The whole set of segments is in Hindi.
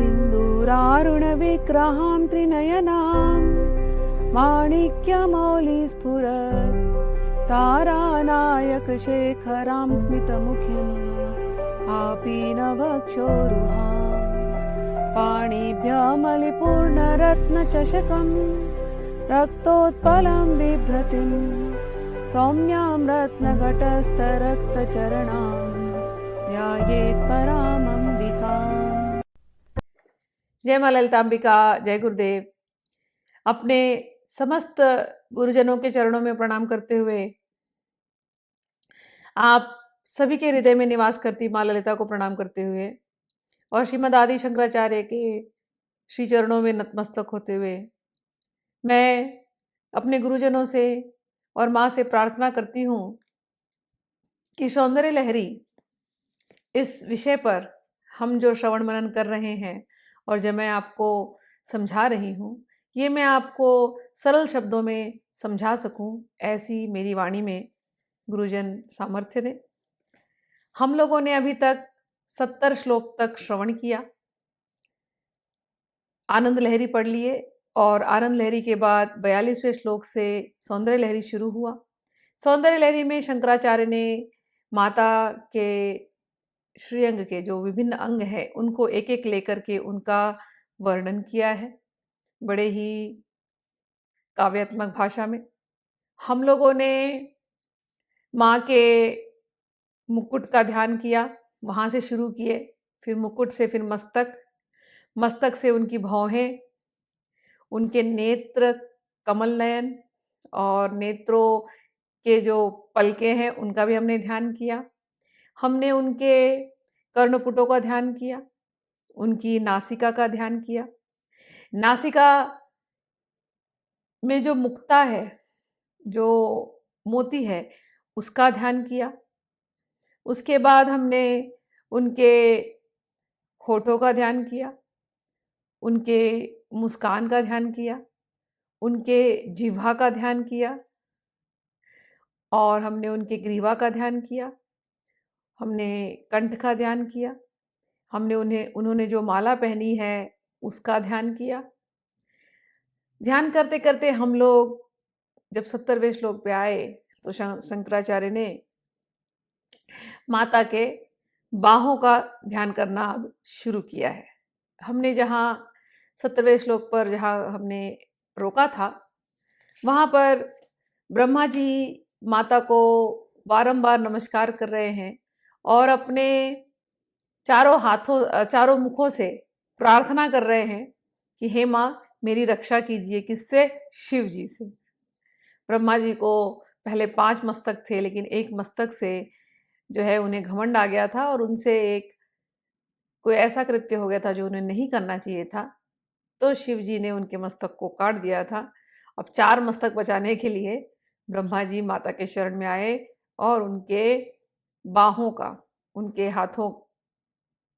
सिन्दूरारुणविग्रहां त्रिनयनां माणिक्यमौलिस्फुरत् तारानायकशेखरां स्मितमुखीम् आपीनवक्षोरुहां पाणिभ्यमलिपूर्णरत्नचषकं रक्तोत्पलं बिभ्रतिं सौम्यां रत्नघटस्थरक्तचरणां ध्यायेत् परामम्बिकाम्। जय मां ललितांबिका, जय गुरुदेव। अपने समस्त गुरुजनों के चरणों में प्रणाम करते हुए आप सभी के हृदय में निवास करती मां ललिता को प्रणाम करते हुए और श्रीमद आदि शंकराचार्य के श्री चरणों में नतमस्तक होते हुए मैं अपने गुरुजनों से और माँ से प्रार्थना करती हूँ कि सौंदर्य लहरी इस विषय पर हम जो श्रवण मनन कर रहे हैं और जब मैं आपको समझा रही हूँ, ये मैं आपको सरल शब्दों में समझा सकूं, ऐसी मेरी वाणी में गुरुजन सामर्थ्य दें। हम लोगों ने अभी तक 70 श्लोक तक श्रवण किया, आनंद लहरी पढ़ लिए और आनंद लहरी के बाद 42वें श्लोक से सौंदर्य लहरी शुरू हुआ। सौंदर्य लहरी में शंकराचार्य ने माता के श्रीअंग के जो विभिन्न अंग हैं उनको एक एक लेकर के उनका वर्णन किया है, बड़े ही काव्यात्मक भाषा में। हम लोगों ने माँ के मुकुट का ध्यान किया, वहाँ से शुरू किए, फिर मुकुट से फिर मस्तक, मस्तक से उनकी भौहें, उनके नेत्र कमल नयन और नेत्रों के जो पलके हैं उनका भी हमने ध्यान किया। हमने उनके कर्णपुटों का ध्यान किया, उनकी नासिका का ध्यान किया। नासिका में जो मुक्ता है, जो मोती है, उसका ध्यान किया। उसके बाद हमने उनके होठों का ध्यान किया, उनके मुस्कान का ध्यान किया, उनके जिह्वा का ध्यान किया और हमने उनके ग्रीवा का ध्यान किया, हमने कंठ का ध्यान किया, हमने उन्होंने जो माला पहनी है उसका ध्यान किया। ध्यान करते करते हम लोग जब 70वें श्लोक पे आए तो शंकराचार्य ने माता के बाहों का ध्यान करना अब शुरू किया है। हमने जहाँ 70वें श्लोक पर जहाँ हमने रोका था, वहाँ पर ब्रह्मा जी माता को बारंबार नमस्कार कर रहे हैं और अपने चारों मुखों से प्रार्थना कर रहे हैं कि हे माँ मेरी रक्षा कीजिए। किससे? शिव जी से। ब्रह्मा जी को पहले 5 मस्तक थे, लेकिन एक मस्तक से जो है उन्हें घमंड आ गया था और उनसे कोई ऐसा कृत्य हो गया था जो उन्हें नहीं करना चाहिए था, तो शिव जी ने उनके मस्तक को काट दिया था। अब 4 मस्तक बचाने के लिए ब्रह्मा जी माता के शरण में आए और उनके बाहों का, उनके हाथों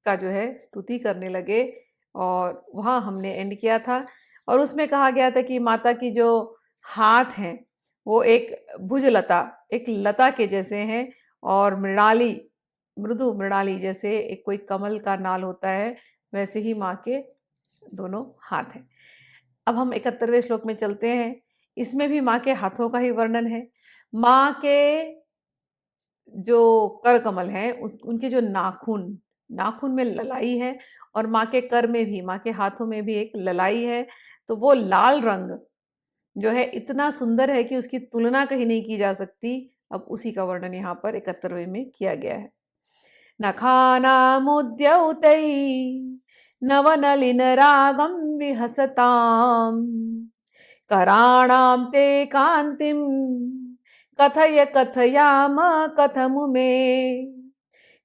का जो है स्तुति करने लगे और वहाँ हमने एंड किया था। और उसमें कहा गया था कि माता की जो हाथ हैं वो एक भुजलता, एक लता के जैसे हैं और मृदु मृणाली जैसे एक कोई कमल का नाल होता है, वैसे ही माँ के दोनों हाथ हैं। अब हम 71वें श्लोक में चलते हैं। इसमें भी माँ के हाथों का ही वर्णन है। माँ के जो कर कमल हैं उनके जो नाखून में ललाई है और माँ के कर में भी, माँ के हाथों में भी एक ललाई है। तो वो लाल रंग जो है इतना सुंदर है कि उसकी तुलना कहीं नहीं की जा सकती। अब उसी का वर्णन यहाँ पर 71वें में किया गया है। नखानामुद्यौतै नवनलिनरागं विहसताम् कराणां ते कान्तिं कथय कथयाम कथमु मे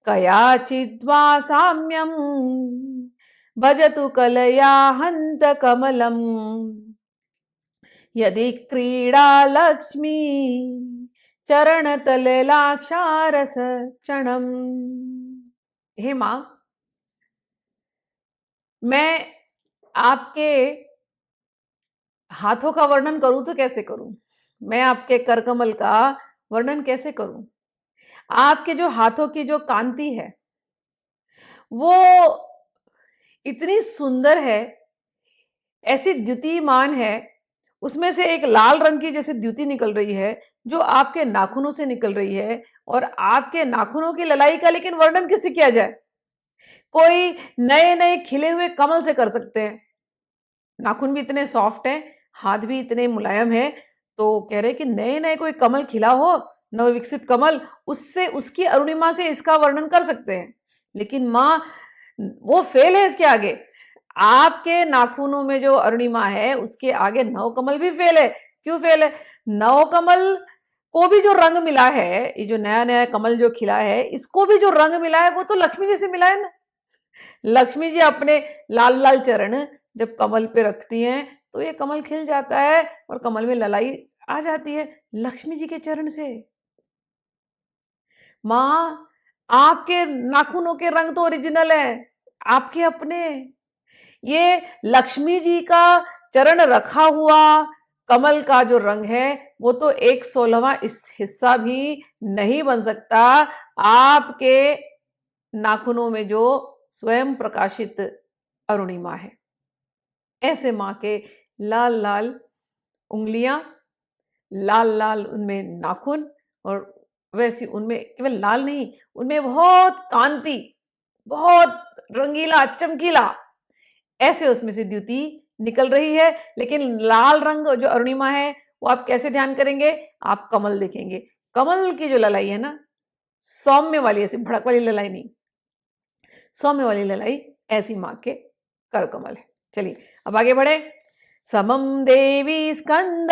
कयाचिद्वा साम्यं भजतु कलया हन्त कमलम् यदि क्रीडा लक्ष्मी चरणतललाक्षारस क्षणम। हे माँ, मैं आपके हाथों का वर्णन करूं तो कैसे करूं? मैं आपके करकमल का वर्णन कैसे करूं? आपके जो हाथों की जो कांति है वो इतनी सुंदर है, ऐसी द्युतिमान है, उसमें से एक लाल रंग की जैसे द्युति निकल रही है जो आपके नाखूनों से निकल रही है, और आपके नाखूनों की ललाई का लेकिन वर्णन किससे किया जाए? कोई नए नए खिले हुए कमल से कर सकते हैं। नाखून भी इतने सॉफ्ट हैं, हाथ भी इतने मुलायम है, तो कह रहे कि नए नए कोई कमल खिला हो, नवविकसित कमल, उससे उसकी अरुणिमा से इसका वर्णन कर सकते हैं। लेकिन माँ वो फेल है इसके आगे। आपके नाखूनों में जो अरुणिमा है उसके आगे नव कमल भी फेल है। क्यों फेल है? नव कमल को भी जो रंग मिला है, ये जो नया नया कमल जो खिला है, इसको भी जो रंग मिला है वो तो लक्ष्मी जी से मिला है ना। लक्ष्मी जी अपने लाल लाल चरण जब कमल पे रखती हैं तो ये कमल खिल जाता है और कमल में ललाई आ जाती है लक्ष्मी जी के चरण से। माँ, आपके नाखूनों के रंग तो ओरिजिनल है, आपके अपने। ये लक्ष्मी जी का चरण रखा हुआ कमल का जो रंग है वो तो 1/16वां इस हिस्सा भी नहीं बन सकता आपके नाखूनों में जो स्वयं प्रकाशित अरुणिमा है। ऐसे माँ के लाल लाल उंगलियां, लाल लाल उनमें नाखून, और वैसी उनमें केवल लाल नहीं, उनमें बहुत कांति, बहुत रंगीला चमकीला, ऐसे उसमें से द्युति निकल रही है। लेकिन लाल रंग जो अरुणिमा है वो आप कैसे ध्यान करेंगे? आप कमल देखेंगे। कमल की जो ललाई है ना, सौम्य वाली, ऐसी भड़क वाली ललाई नहीं, सौम्य वाली ललाई, ऐसी माँ के कर कमल है। चलिए अब आगे बढ़े। समम देवी स्कंद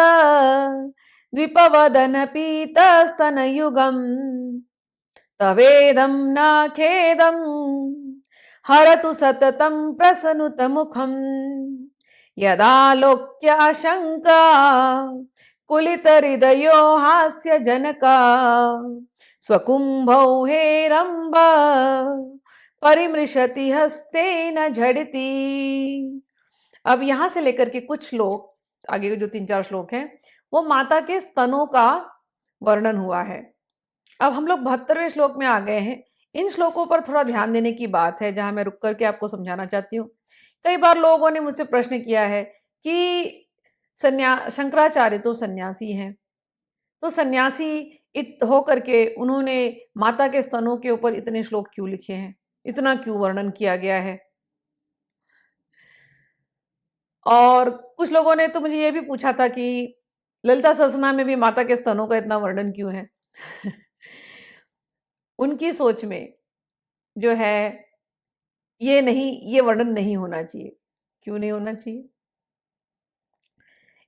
द्विपवदन पीतस्तन युगम तवेदं न खेदं हरतु सततं प्रसनुत मुखम यदालोक्य आशंका कुलित हृदयो हास्य जनका स्वकुंभौ हेरंब परिमृशति हस्तेन झड़ती। अब यहां से लेकर के कुछ श्लोक, आगे के जो 3-4 श्लोक हैं, वो माता के स्तनों का वर्णन हुआ है। अब हम लोग 72वें श्लोक में आ गए हैं। इन श्लोकों पर थोड़ा ध्यान देने की बात है, जहां मैं रुक करके आपको समझाना चाहती हूँ। कई बार लोगों ने मुझसे प्रश्न किया है कि शंकराचार्य तो सन्यासी हैं, तो सन्यासी हो करके उन्होंने माता के स्तनों के ऊपर इतने श्लोक क्यों लिखे हैं, इतना क्यों वर्णन किया गया है? और कुछ लोगों ने तो मुझे ये भी पूछा था कि ललिता सहस्त्रनाम में भी माता के स्तनों का इतना वर्णन क्यों है? उनकी सोच में जो है ये नहीं, ये वर्णन नहीं होना चाहिए। क्यों नहीं होना चाहिए?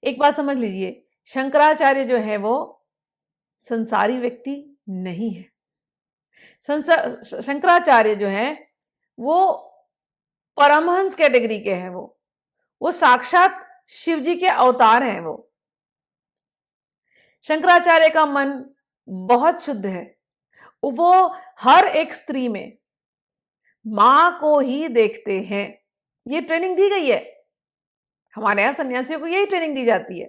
एक बात समझ लीजिए, शंकराचार्य जो है वो संसारी व्यक्ति नहीं है। शंकराचार्य जो है वो परमहंस कैटेगरी के हैं। वो साक्षात शिव जी के अवतार हैं। वो शंकराचार्य का मन बहुत शुद्ध है। वो हर एक स्त्री में मां को ही देखते हैं। ये ट्रेनिंग दी गई है। हमारे यहां सन्यासियों को यही ट्रेनिंग दी जाती है।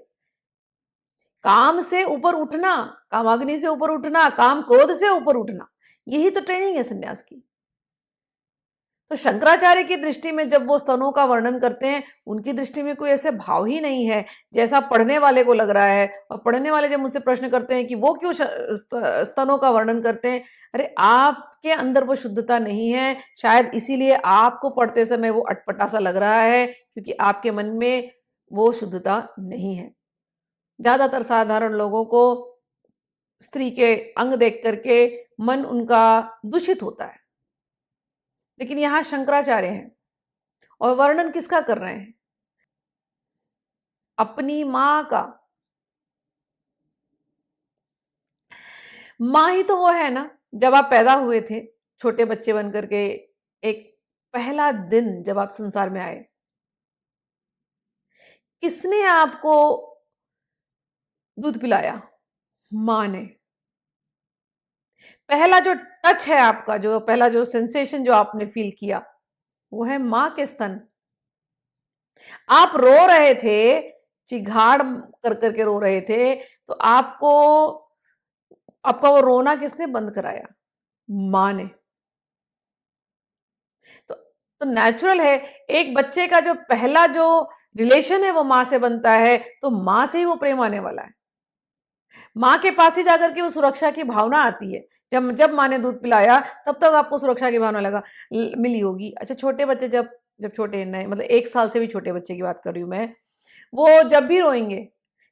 काम से ऊपर उठना, कामाग्नि से ऊपर उठना, काम क्रोध से ऊपर उठना, यही तो ट्रेनिंग है सन्यास की। तो शंकराचार्य की दृष्टि में जब वो स्तनों का वर्णन करते हैं, उनकी दृष्टि में कोई ऐसे भाव ही नहीं है जैसा पढ़ने वाले को लग रहा है। और पढ़ने वाले जब मुझसे प्रश्न करते हैं कि वो क्यों स्तनों का वर्णन करते हैं, अरे आपके अंदर वो शुद्धता नहीं है, शायद इसीलिए आपको पढ़ते समय वो अटपटा सा लग रहा है, क्योंकि आपके मन में वो शुद्धता नहीं है। ज्यादातर साधारण लोगों को स्त्री के अंग देख करके मन उनका दूषित होता है। लेकिन यहां शंकराचार्य हैं और वर्णन किसका कर रहे हैं? अपनी मां का। मां ही तो वो है ना, जब आप पैदा हुए थे छोटे बच्चे बन करके, एक पहला दिन जब आप संसार में आए, किसने आपको दूध पिलाया? मां ने। पहला जो टच है आपका, जो पहला जो सेंसेशन जो आपने फील किया, वो है मां के स्तन। आप रो रहे थे, चिघाड़ कर करके रो रहे थे, तो आपको, आपका वो रोना किसने बंद कराया? मां ने। तो तो नेचुरल है, एक बच्चे का जो पहला जो रिलेशन है वो माँ से बनता है, तो माँ से ही वो प्रेम आने वाला है। माँ के पास ही जाकर के वो सुरक्षा की भावना आती है। जब जब माँ ने दूध पिलाया तब तक आपको सुरक्षा की भावना लगा मिली होगी। अच्छा, छोटे बच्चे जब जब छोटे नए मतलब 1 साल से भी छोटे बच्चे की बात कर रही हूँ मैं, वो जब भी रोएँगे,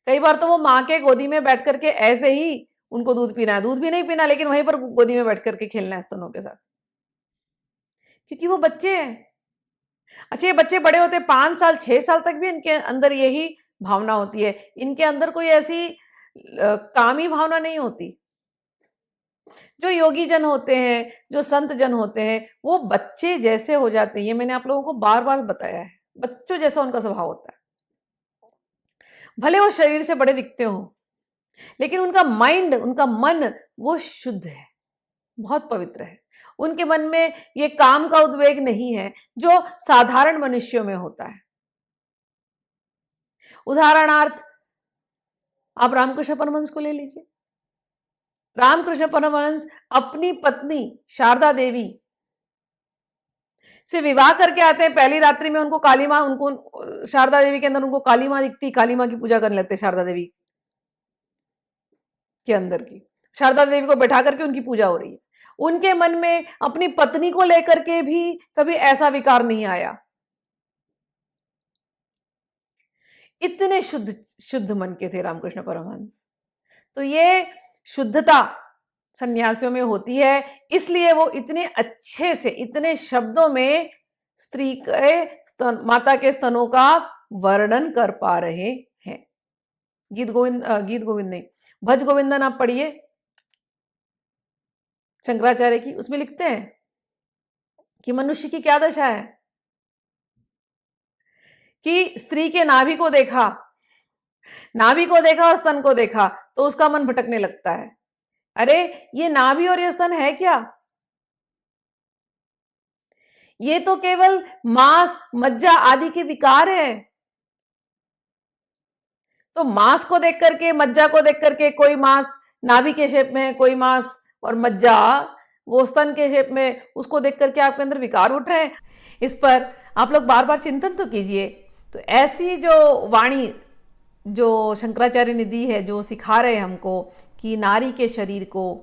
कई बार तो वो माँ के गोदी में बैठ कर के ऐसे ही उनको दूध पीना है, दूध भी नहीं पीना लेकिन वहीं पर गोदी में बैठ कर के खेलना है स्तनों के साथ, क्योंकि वो बच्चे हैं। अच्छा, ये बच्चे बड़े होते हैं 5 साल 6 साल तक भी इनके अंदर यही भावना होती है। इनके अंदर कोई ऐसी कामी भावना नहीं होती। जो योगी जन होते हैं, जो संत जन होते हैं, वो बच्चे जैसे हो जाते हैं। ये मैंने आप लोगों को बार-बार बताया है। बच्चों जैसा उनका स्वभाव होता है। भले वो शरीर से बड़े दिखते हों, लेकिन उनका माइंड, उनका मन वो शुद्ध है, बहुत पवित्र है। उनके मन में ये काम का उद्वेग नहीं है, जो साधारण मनुष्यों में होता है। उदाहरणार्थ आप रामकृष्ण परमहंस को ले लीजिए। रामकृष्ण परमहंस अपनी पत्नी शारदा देवी से विवाह करके आते हैं। पहली रात्रि में उनको काली माँ, उनको शारदा देवी के अंदर उनको काली माँ दिखती, काली माँ की पूजा करने लगते शारदा देवी के अंदर की। शारदा देवी को बैठा करके उनकी पूजा हो रही है। उनके मन में अपनी पत्नी को लेकर के भी कभी ऐसा विकार नहीं आया। इतने शुद्ध शुद्ध मन के थे रामकृष्ण परमहंस। तो ये शुद्धता सन्यासियों में होती है, इसलिए वो इतने अच्छे से, इतने शब्दों में स्त्री के स्तन, माता के स्तनों का वर्णन कर पा रहे हैं। गीत गोविंद नहीं, भज गोविंदन आप पढ़िए शंकराचार्य की, उसमें लिखते हैं कि मनुष्य की क्या दशा है कि स्त्री के नाभि को देखा, नाभि को देखा और स्तन को देखा तो उसका मन भटकने लगता है। अरे, ये नाभि और ये स्तन है क्या? ये तो केवल मांस, मज्जा आदि के विकार है। तो मांस को देख करके, मज्जा को देख करके, कोई मांस नाभि के शेप में है, कोई मांस और मज्जा वो स्तन के शेप में, उसको देख करके आपके अंदर विकार उठ रहे हैं। इस पर आप लोग बार बार चिंतन तो कीजिए। तो ऐसी जो वाणी जो शंकराचार्य ने दी है, जो सिखा रहे हैं हमको कि नारी के शरीर को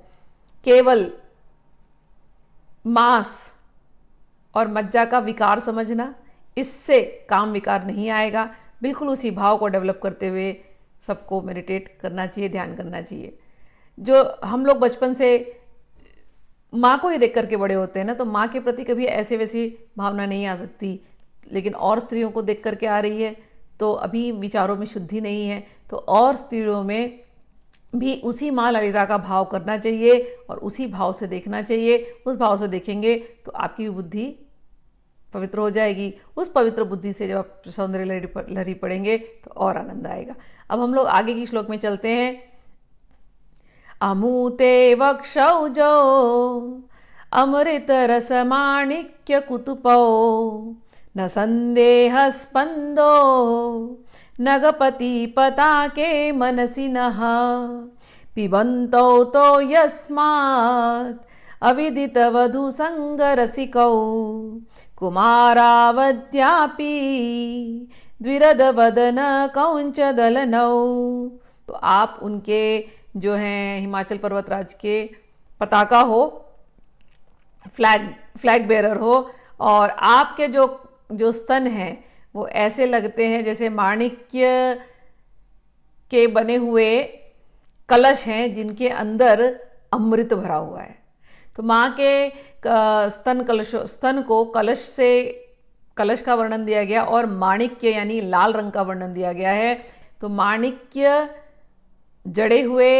केवल मांस और मज्जा का विकार समझना, इससे काम विकार नहीं आएगा। बिल्कुल उसी भाव को डेवलप करते हुए सबको मेडिटेट करना चाहिए, ध्यान करना चाहिए। जो हम लोग बचपन से माँ को ही देख करके बड़े होते हैं ना, तो माँ के प्रति कभी ऐसे वैसी भावना नहीं आ सकती, लेकिन और स्त्रियों को देख करके आ रही है, तो अभी विचारों में शुद्धि नहीं है। तो और स्त्रियों में भी उसी माँ ललिता का भाव करना चाहिए और उसी भाव से देखना चाहिए। उस भाव से देखेंगे तो आपकी भी बुद्धि पवित्र हो जाएगी। उस पवित्र बुद्धि से जब आप सौंदर्य लहरी पढ़ेंगे तो और आनंद आएगा। अब हम लोग आगे की श्लोक में चलते हैं। अमूते वक्षौजो अमृत रस माणिक्य कुतुपो न संदेह स्पंदो नगपति पताके मनसि नः पिबन्तौ तो यस्मात् अविदित वधु संगरसिकौ कुमारावद्यापि द्विरद वदन कौंच दलनौ। तो आप उनके जो हैं हिमाचल पर्वतराज के पताका हो, फ्लैग बेरर हो, और आपके जो स्तन हैं वो ऐसे लगते हैं जैसे माणिक्य के बने हुए कलश हैं जिनके अंदर अमृत भरा हुआ है। तो माँ के स्तन को कलश का वर्णन दिया गया और माणिक्य यानी लाल रंग का वर्णन दिया गया है। तो माणिक्य जड़े हुए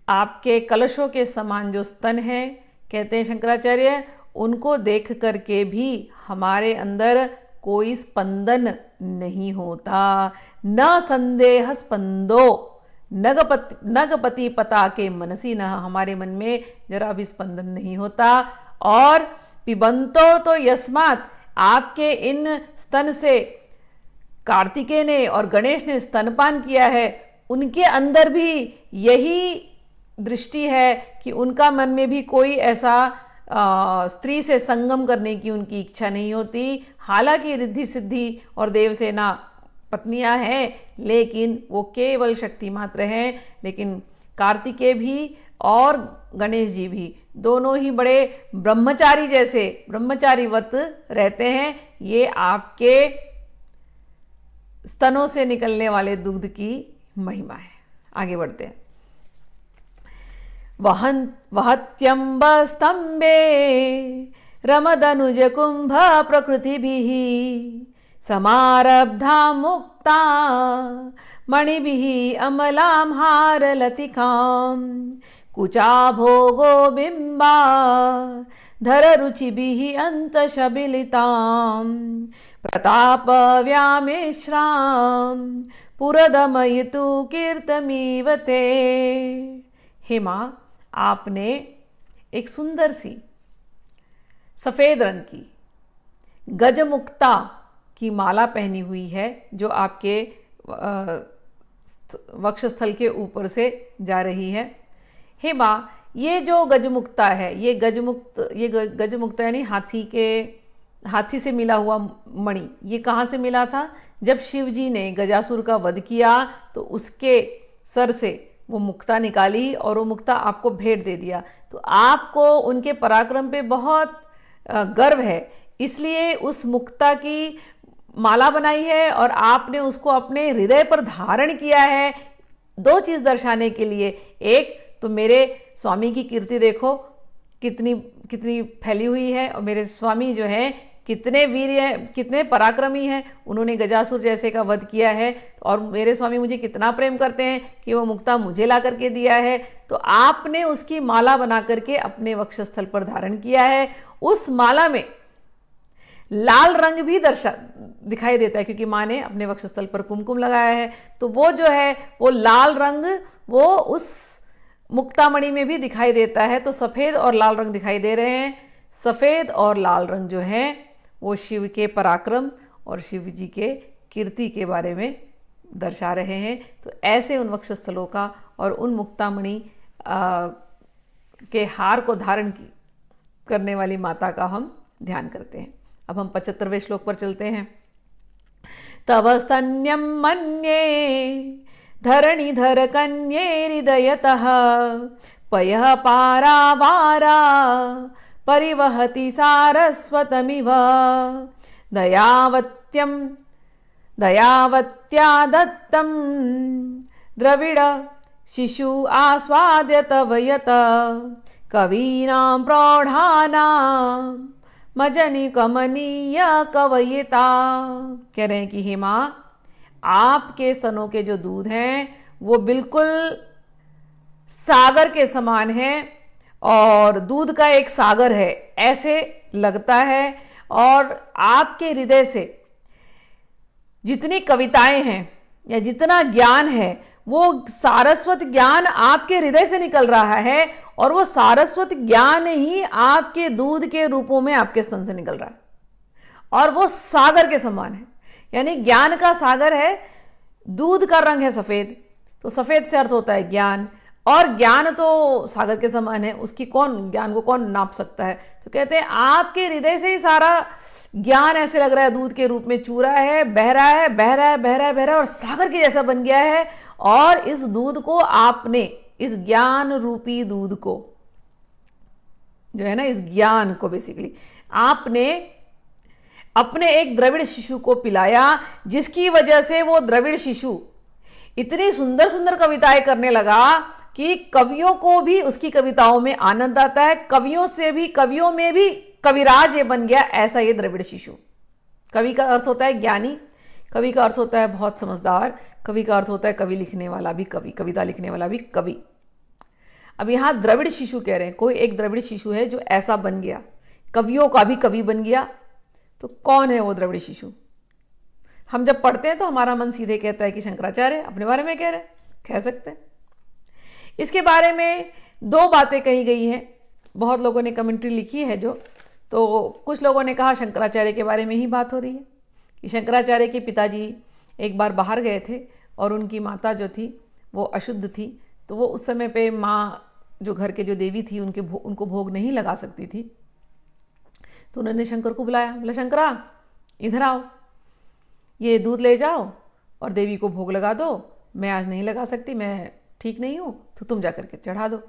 आपके कलशों के समान जो स्तन हैं, कहते हैं शंकराचार्य, उनको देख करके भी हमारे अंदर कोई स्पंदन नहीं होता। न संदेह स्पंदो नगपति पता के मनसी न, हमारे मन में जरा भी स्पंदन नहीं होता। और पिबंतो तो यस्मात, आपके इन स्तन से कार्तिकेय ने और गणेश ने स्तनपान किया है, उनके अंदर भी यही दृष्टि है कि उनका मन में भी कोई ऐसा स्त्री से संगम करने की उनकी इच्छा नहीं होती। हालांकि रिद्धि सिद्धि और देवसेना पत्नियां हैं, लेकिन वो केवल शक्ति मात्र हैं। लेकिन कार्तिकेय भी और गणेश जी भी दोनों ही बड़े ब्रह्मचारी जैसे ब्रह्मचारीवत रहते हैं। ये आपके स्तनों से निकलने वाले दुग्ध की महिमा है। आगे बढ़ते हैं। वहत्यंब स्तंभे रमदनुज कुंभ प्रकृतिभिः समारब्धा मुक्ता मणिभिः अमलां हारलतिकां कुचा भोगो बिंबा धर रुचिभिः अंतशबिलितां प्रताप व्यामिश्रां पुरदमयितु कीर्तमीव ते। हे माँ, आपने एक सुंदर सी सफ़ेद रंग की गजमुक्ता की माला पहनी हुई है, जो आपके वक्षस्थल के ऊपर से जा रही है। हे माँ, ये जो गजमुक्ता है, ये गजमुक्ता यानी हाथी से मिला हुआ मणि, ये कहाँ से मिला था? जब शिव जी ने गजासुर का वध किया तो उसके सर से वो मुक्ता निकाली और वो मुक्ता आपको भेंट दे दिया। तो आपको उनके पराक्रम पे बहुत गर्व है, इसलिए उस मुक्ता की माला बनाई है और आपने उसको अपने हृदय पर धारण किया है, दो चीज़ दर्शाने के लिए। एक तो मेरे स्वामी की कीर्ति देखो कितनी कितनी फैली हुई है, और मेरे स्वामी जो हैं कितने वीर हैं, कितने पराक्रमी हैं, उन्होंने गजासुर जैसे का वध किया है। और मेरे स्वामी मुझे कितना प्रेम करते हैं कि वो मुक्ता मुझे ला करके दिया है। तो आपने उसकी माला बना करके अपने वक्षस्थल पर धारण किया है। उस माला में लाल रंग भी दिखाई देता है, क्योंकि माँ ने अपने वक्षस्थल पर कुमकुम लगाया है। तो वो जो है वो लाल रंग वो उस मुक्तामणि में भी दिखाई देता है। तो सफ़ेद और लाल रंग दिखाई दे रहे हैं। सफ़ेद और लाल रंग जो है वो शिव के पराक्रम और शिव जी के कीर्ति के बारे में दर्शा रहे हैं। तो ऐसे उन वक्षस्थलों का और उन मुक्तामणि के हार को धारण करने वाली माता का हम ध्यान करते हैं। अब हम 75वें श्लोक पर चलते हैं। तव स्तन्यं मन्ये धरणिधर कन्ये हृदयतः पयः पारावारा परिवहति सारस्वतमिव दयावत्या दत्तं द्रविड़ शिशु आस्वाद्य तव यत कवीनां प्रौढ़ानां मजनी कमनीय कवयिता। कह रहे हैं कि हे माँ, आपके स्तनों के जो दूध हैं वो बिल्कुल सागर के समान है, और दूध का एक सागर है ऐसे लगता है। और आपके हृदय से जितनी कविताएं हैं या जितना ज्ञान है वो सारस्वत ज्ञान आपके हृदय से निकल रहा है, और वो सारस्वत ज्ञान ही आपके दूध के रूपों में आपके स्तन से निकल रहा है, और वो सागर के समान है। यानी ज्ञान का सागर है। दूध का रंग है सफ़ेद, तो सफ़ेद से अर्थ होता है ज्ञान, और ज्ञान तो सागर के समान है, उसकी ज्ञान को कौन नाप सकता है। तो कहते हैं आपके हृदय से ही सारा ज्ञान ऐसे लग रहा है दूध के रूप में चू रहा है, बह रहा है, बह रहा है, बह रहा है, बह रहा है, और सागर के जैसा बन गया है। और इस दूध को आपने, इस ज्ञान रूपी दूध को जो है ना, इस ज्ञान को बेसिकली आपने अपने एक द्रविड़ शिशु को पिलाया, जिसकी वजह से वो द्रविड़ शिशु इतनी सुंदर सुंदर कविताएं करने लगा कि कवियों को भी उसकी कविताओं में आनंद आता है। कवियों में भी कविराज ये बन गया। ऐसा ये द्रविड़ शिशु। कवि का अर्थ होता है ज्ञानी, कवि का अर्थ होता है बहुत समझदार, कवि का अर्थ होता है कवि लिखने वाला भी कवि, कविता लिखने वाला भी कवि। अब यहाँ द्रविड़ शिशु कह रहे हैं, कोई एक द्रविड़ शिशु है जो ऐसा बन गया, कवियों का भी कवि बन गया। तो कौन है वो द्रविड़ शिशु? हम जब पढ़ते हैं तो हमारा मन सीधे कहता है कि शंकराचार्य अपने बारे में कह रहे हैं, कह सकते हैं। इसके बारे में दो बातें कही गई हैं, बहुत लोगों ने कमेंट्री लिखी है जो, तो कुछ लोगों ने कहा शंकराचार्य के बारे में ही बात हो रही है कि शंकराचार्य के पिताजी एक बार बाहर गए थे और उनकी माता जो थी वो अशुद्ध थी। तो वो उस समय पे माँ जो घर के जो देवी थी उनको भोग नहीं लगा सकती थी। तो उन्होंने शंकर को बुलाया, बोला शंकरा इधर आओ, ये दूध ले जाओ और देवी को भोग लगा दो। मैं आज नहीं लगा सकती, मैं ठीक नहीं हूँ, तो तुम जा करके चढ़ा दो।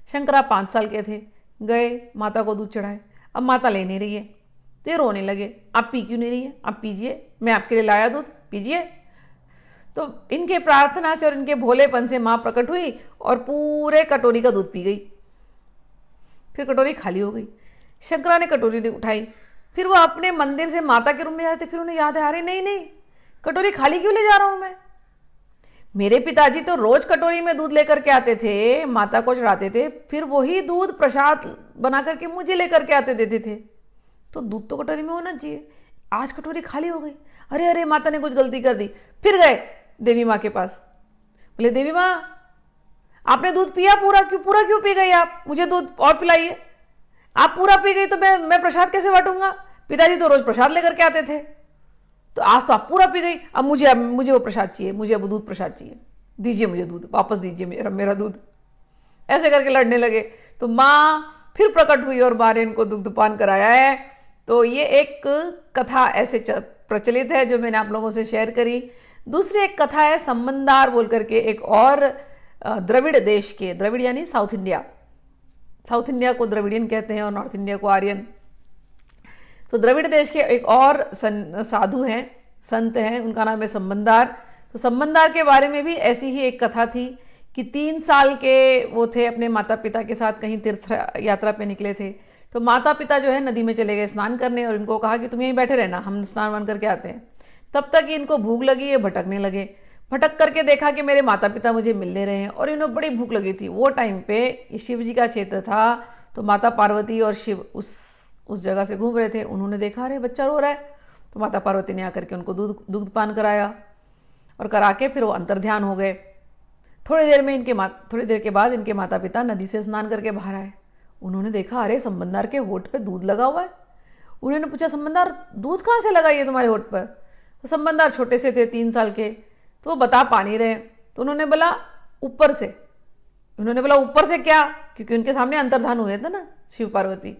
शंकरा 5 साल के थे, गए माता को दूध चढ़ाए। अब माता ले नहीं रही है, तो ये रोने लगे, आप पी क्यों नहीं रही है, आप पीजिए, मैं आपके लिए लाया दूध, पीजिए। तो इनके प्रार्थना से और इनके भोलेपन से माँ प्रकट हुई और पूरे कटोरी का दूध पी गई। फिर कटोरी खाली हो गई। शंकरा ने कटोरी उठाई, फिर वो अपने मंदिर से माता के रूम में जाते, फिर उन्हें याद है, अरे नहीं नहीं, कटोरी खाली क्यों ले जा रहा हूं मैं। मेरे पिताजी तो रोज कटोरी में दूध लेकर के आते थे, माता को चढ़ाते थे, फिर वही दूध प्रसाद बना करके मुझे लेकर के आते देते थे, तो दूध तो कटोरी में होना चाहिए। आज कटोरी खाली हो गई, अरे अरे माता ने कुछ गलती कर दी। फिर गए देवी माँ के पास, बोले देवी माँ आपने दूध पिया पूरा क्यों पी गई आप, मुझे दूध और पिलाइए। आप पूरा पी गई तो मैं प्रसाद कैसे बांटूंगा, पिताजी तो रोज प्रसाद लेकर के आते थे, तो आज तो आप पूरा पी गई, अब मुझे वो प्रसाद चाहिए, मुझे अब दूध प्रसाद चाहिए, दीजिए मुझे दूध, वापस दीजिए मेरा दूध। ऐसे करके लड़ने लगे। तो माँ फिर प्रकट हुई और माँ ने इनको दुग्धपान कराया है। तो ये एक कथा ऐसे प्रचलित है जो मैंने आप लोगों से शेयर करी। दूसरी एक कथा है संबंधार बोल करके, एक और द्रविड़ देश के, द्रविड़ यानी साउथ इंडिया को द्रविडियन कहते हैं और नॉर्थ इंडिया को आर्यन। तो द्रविड़ देश के एक और साधु हैं, संत हैं, उनका नाम है संबंधार। तो संबंधार के बारे में भी ऐसी ही एक कथा थी कि 3 साल के वो थे, अपने माता पिता के साथ कहीं तीर्थ यात्रा पे निकले थे। तो माता पिता जो है नदी में चले गए स्नान करने और इनको कहा कि तुम यहीं बैठे रहना, हम स्नान वान करके आते हैं। तब तक इनको भूख लगी, ये भटकने लगे। भटक करके देखा कि मेरे माता पिता मुझे मिलने रहे हैं और इन्हें बड़ी भूख लगी थी। वो टाइम पे शिव जी का क्षेत्र था, तो माता पार्वती और शिव उस जगह से घूम रहे थे। उन्होंने देखा अरे बच्चा रो रहा है, तो माता पार्वती ने आकर के उनको दुग्धपान कराया और करा के फिर वो अंतर्ध्यान हो गए। थोड़ी देर के बाद इनके माता पिता नदी से स्नान करके बाहर आए। उन्होंने देखा अरे संबंधार के होठ पे दूध लगा हुआ है। उन्होंने पूछा संबंधार दूध कहाँ से लगा ये तुम्हारे होठ पर। तो संबंधार छोटे से थे, 3 साल के, तो वो बता पा नहीं रहे। तो उन्होंने बोला ऊपर से। उन्होंने बोला ऊपर से क्या, क्योंकि उनके सामने अंतर्धान हुए थे ना शिव पार्वती।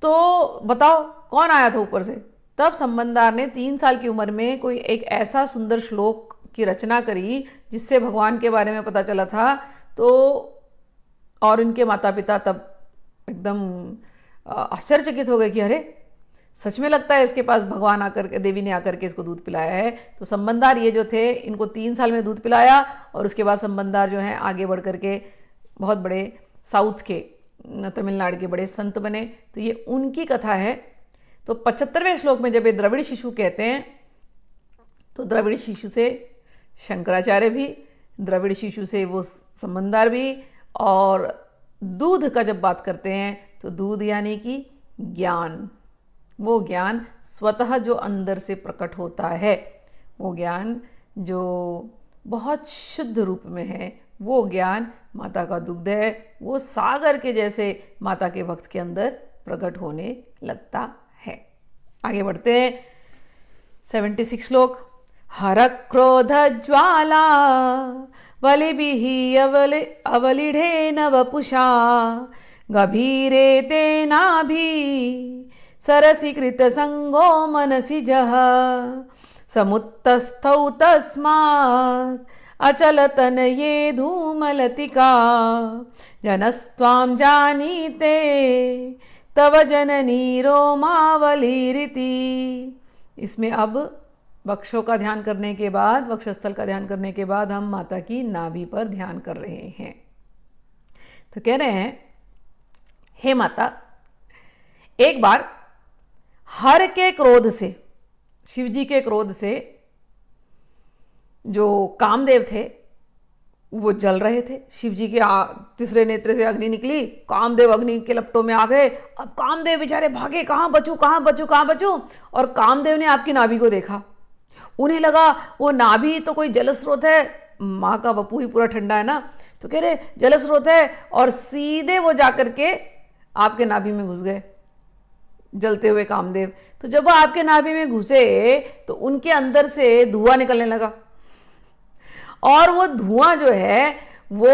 तो बताओ कौन आया था ऊपर से। तब संबंधार ने 3 साल की उम्र में कोई एक ऐसा सुंदर श्लोक की रचना करी जिससे भगवान के बारे में पता चला था। तो और इनके माता पिता तब एकदम आश्चर्यचकित हो गए कि अरे सच में लगता है इसके पास भगवान आकर के, देवी ने आकर के इसको दूध पिलाया है। तो संबंधार ये जो थे, इनको 3 साल में दूध पिलाया और उसके बाद संबंधार जो हैं आगे बढ़ करके बहुत बड़े साउथ के, तमिलनाडु के बड़े संत बने। तो ये उनकी कथा है। तो 75वें श्लोक में जब ये द्रविड़ शिशु कहते हैं, तो द्रविड़ शिशु से शंकराचार्य भी, द्रविड़ शिशु से वो संबंधार भी। और दूध का जब बात करते हैं तो दूध यानी कि ज्ञान, वो ज्ञान स्वतः जो अंदर से प्रकट होता है, वो ज्ञान जो बहुत शुद्ध रूप में है, वो ज्ञान माता का दुग्ध है। वो सागर के जैसे माता के भक्त के अंदर प्रकट होने लगता है। आगे बढ़ते हैं। 76 श्लोक। हर क्रोध ज्वाला बलिभिः अवलिढेन वपुषा गभीरे तेनाभि सरसि कृत संगो मनसि जः समुत्तस्थौ तस्मात् अचलतन ये धूमलतिका जनस्त्वां जानीते तव जननी रोमावलीरिति। इसमें अब वक्षों का ध्यान करने के बाद, वक्षस्थल का ध्यान करने के बाद हम माता की नाभि पर ध्यान कर रहे हैं। तो कह रहे हैं, हे माता, एक बार हर के क्रोध से, शिव जी के क्रोध से जो कामदेव थे वो जल रहे थे। शिव जी के तीसरे नेत्र से अग्नि निकली, कामदेव अग्नि के लपटों में आ गए। अब कामदेव बेचारे भागे, कहाँ बचूं। और कामदेव ने आपकी नाभि को देखा। उन्हें लगा वो नाभि तो कोई जल स्रोत है, माँ का वपू ही पूरा ठंडा है ना, तो कह रहे जल स्रोत है, और सीधे वो जाकर के आपके नाभि में घुस गए, जलते हुए कामदेव। तो जब वो आपके नाभि में घुसे तो उनके अंदर से धुआं निकलने लगा, और वो धुआं जो है वो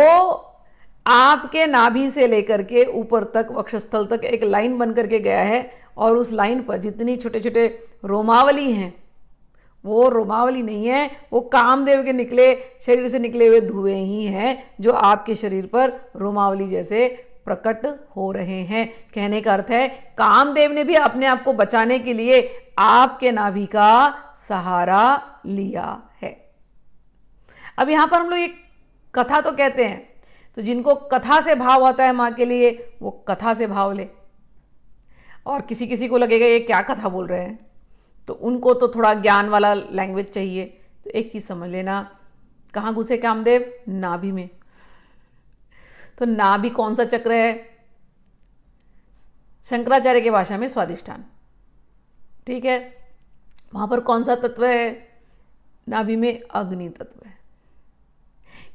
आपके नाभि से लेकर के ऊपर तक वक्षस्थल तक एक लाइन बन करके गया है, और उस लाइन पर जितनी छोटे छोटे रोमावली हैं, वो रोमावली नहीं है, वो कामदेव के निकले शरीर से निकले हुए धुएं ही हैं जो आपके शरीर पर रोमावली जैसे प्रकट हो रहे हैं। कहने का अर्थ है कामदेव ने भी अपने आप को बचाने के लिए आपके नाभि का सहारा लिया है। अब यहां पर हम लोग एक कथा तो कहते हैं, तो जिनको कथा से भाव आता है मां के लिए, वो कथा से भाव ले, और किसी किसी को लगेगा ये क्या कथा बोल रहे हैं, तो उनको तो थोड़ा ज्ञान वाला लैंग्वेज चाहिए। तो एक चीज समझ लेना, कहाँ घुसे कामदेव? नाभि में। तो नाभि कौन सा चक्र है? शंकराचार्य की भाषा में स्वादिष्ठान, ठीक है। वहां पर कौन सा तत्व है? नाभि में अग्नि तत्व है।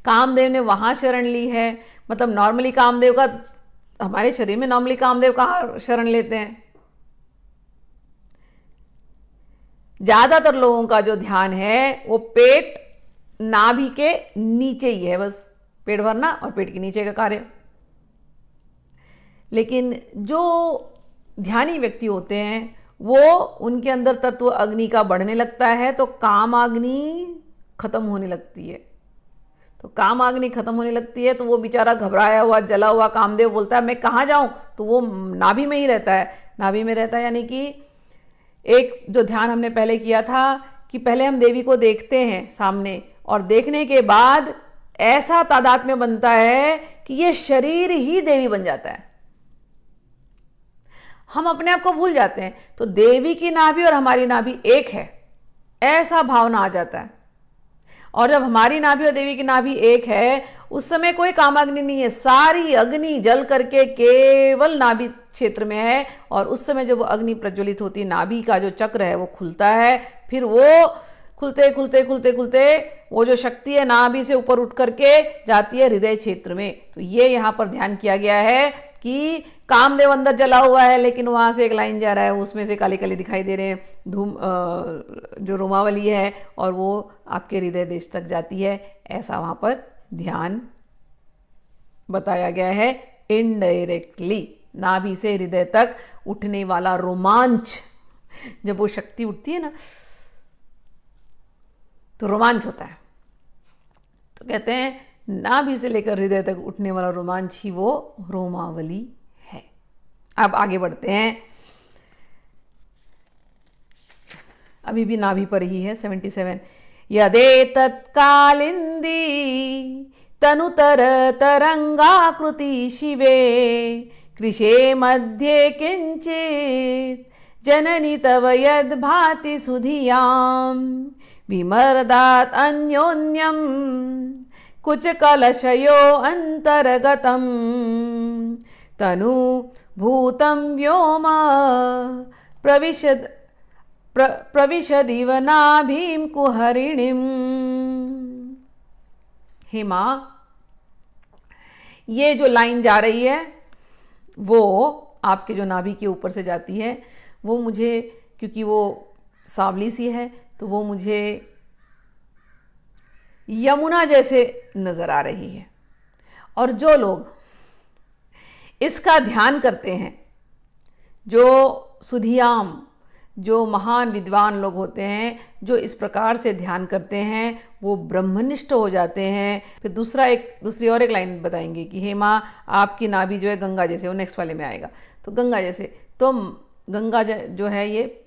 कामदेव ने वहां शरण ली है, मतलब नॉर्मली कामदेव का, हमारे शरीर में नॉर्मली कामदेव कहाँ शरण लेते हैं? ज्यादातर लोगों का जो ध्यान है वो पेट नाभि के नीचे ही है, बस पेट भरना और पेट के नीचे का कार्य। लेकिन जो ध्यानी व्यक्ति होते हैं वो, उनके अंदर तत्व अग्नि का बढ़ने लगता है, तो काम अग्नि खत्म होने लगती है। तो काम अग्नि खत्म होने लगती है तो वो बेचारा घबराया हुआ जला हुआ कामदेव बोलता है मैं कहाँ जाऊं? तो वो नाभि में ही रहता है। नाभि में रहता है यानी कि एक जो ध्यान हमने पहले किया था कि पहले हम देवी को देखते हैं सामने, और देखने के बाद ऐसा तादात्म्य बनता है कि ये शरीर ही देवी बन जाता है, हम अपने आप को भूल जाते हैं। तो देवी की नाभि और हमारी नाभि एक है, ऐसा भावना आ जाता है। और जब हमारी नाभि और देवी की नाभि एक है, उस समय कोई कामाग्नि नहीं है, सारी अग्नि जल करके केवल नाभि क्षेत्र में है। और उस समय जब वो अग्नि प्रज्वलित होती है, नाभि का जो चक्र है वो खुलता है, फिर वो खुलते खुलते खुलते खुलते वो जो शक्ति है नाभि से ऊपर उठ करके जाती है हृदय क्षेत्र में। तो ये यहाँ पर ध्यान किया गया है कि कामदेव अंदर जला हुआ है, लेकिन वहां से एक लाइन जा रहा है, उसमें से काले काले दिखाई दे रहे हैं धूम, जो रोमावली है, और वो आपके हृदय देश तक जाती है। ऐसा वहां पर ध्यान बताया गया है इनडायरेक्टली। नाभि से हृदय तक उठने वाला रोमांच, जब वो शक्ति उठती है ना तो रोमांच होता है। तो कहते हैं नाभि से लेकर हृदय तक उठने वाला रोमांच ही वो रोमावली है। अब आगे बढ़ते हैं, अभी भी नाभि पर ही है 77। यदे तत्कालिंदी तनुतर तरंगाकृति शिवे कृशे मध्ये किंचित जननी तव यद भाति सुधियाम विमर्दात अन्योन्यम कुछ कलशयो अंतर्गतम तनु भूतं व्योम प्रविशदिव नाभिं कुहरिणीम। हे मां, ये जो लाइन जा रही है वो आपके जो नाभि के ऊपर से जाती है, वो मुझे, क्योंकि वो सांवली सी है तो वो मुझे यमुना जैसे नजर आ रही है। और जो लोग इसका ध्यान करते हैं, जो सुधियाम, जो महान विद्वान लोग होते हैं, जो इस प्रकार से ध्यान करते हैं, वो ब्रह्मनिष्ठ हो जाते हैं। फिर दूसरी और एक लाइन बताएंगे कि हे माँ, आपकी नाभि जो है गंगा जैसे, वो नेक्स्ट वाले में आएगा। तो गंगा जैसे, तो गंगा जो है ये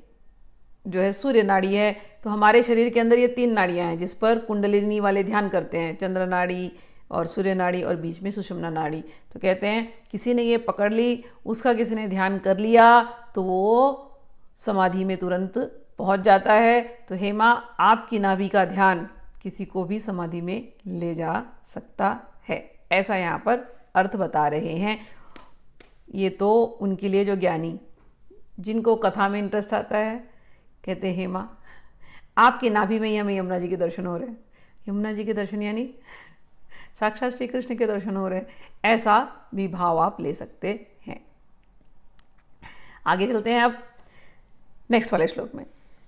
जो है सूर्य नाड़ी है। तो हमारे शरीर के अंदर ये 3 नाड़ियां हैं जिस पर कुंडलिनी वाले ध्यान करते हैं, चंद्र नाड़ी और सूर्य नाड़ी और बीच में सुषुम्ना नाड़ी। तो कहते हैं किसी ने ये पकड़ ली, उसका किसी ने ध्यान कर लिया तो वो समाधि में तुरंत पहुंच जाता है। तो हे माँ, आपकी नाभि का ध्यान किसी को भी समाधि में ले जा सकता है, ऐसा यहाँ पर अर्थ बता रहे हैं। ये तो उनके लिए जो ज्ञानी, जिनको कथा में इंटरेस्ट आता है, कहते हैं हे माँ, आपकी नाभि में ही हमें यमुना जी के दर्शन हो रहे हैं। यमुना जी के दर्शन यानी साक्षात श्री कृष्ण के दर्शन हो रहे हैं, ऐसा भी भाव आप ले सकते हैं। आगे चलते हैं अब नेक्स्ट वाले श्लोक में।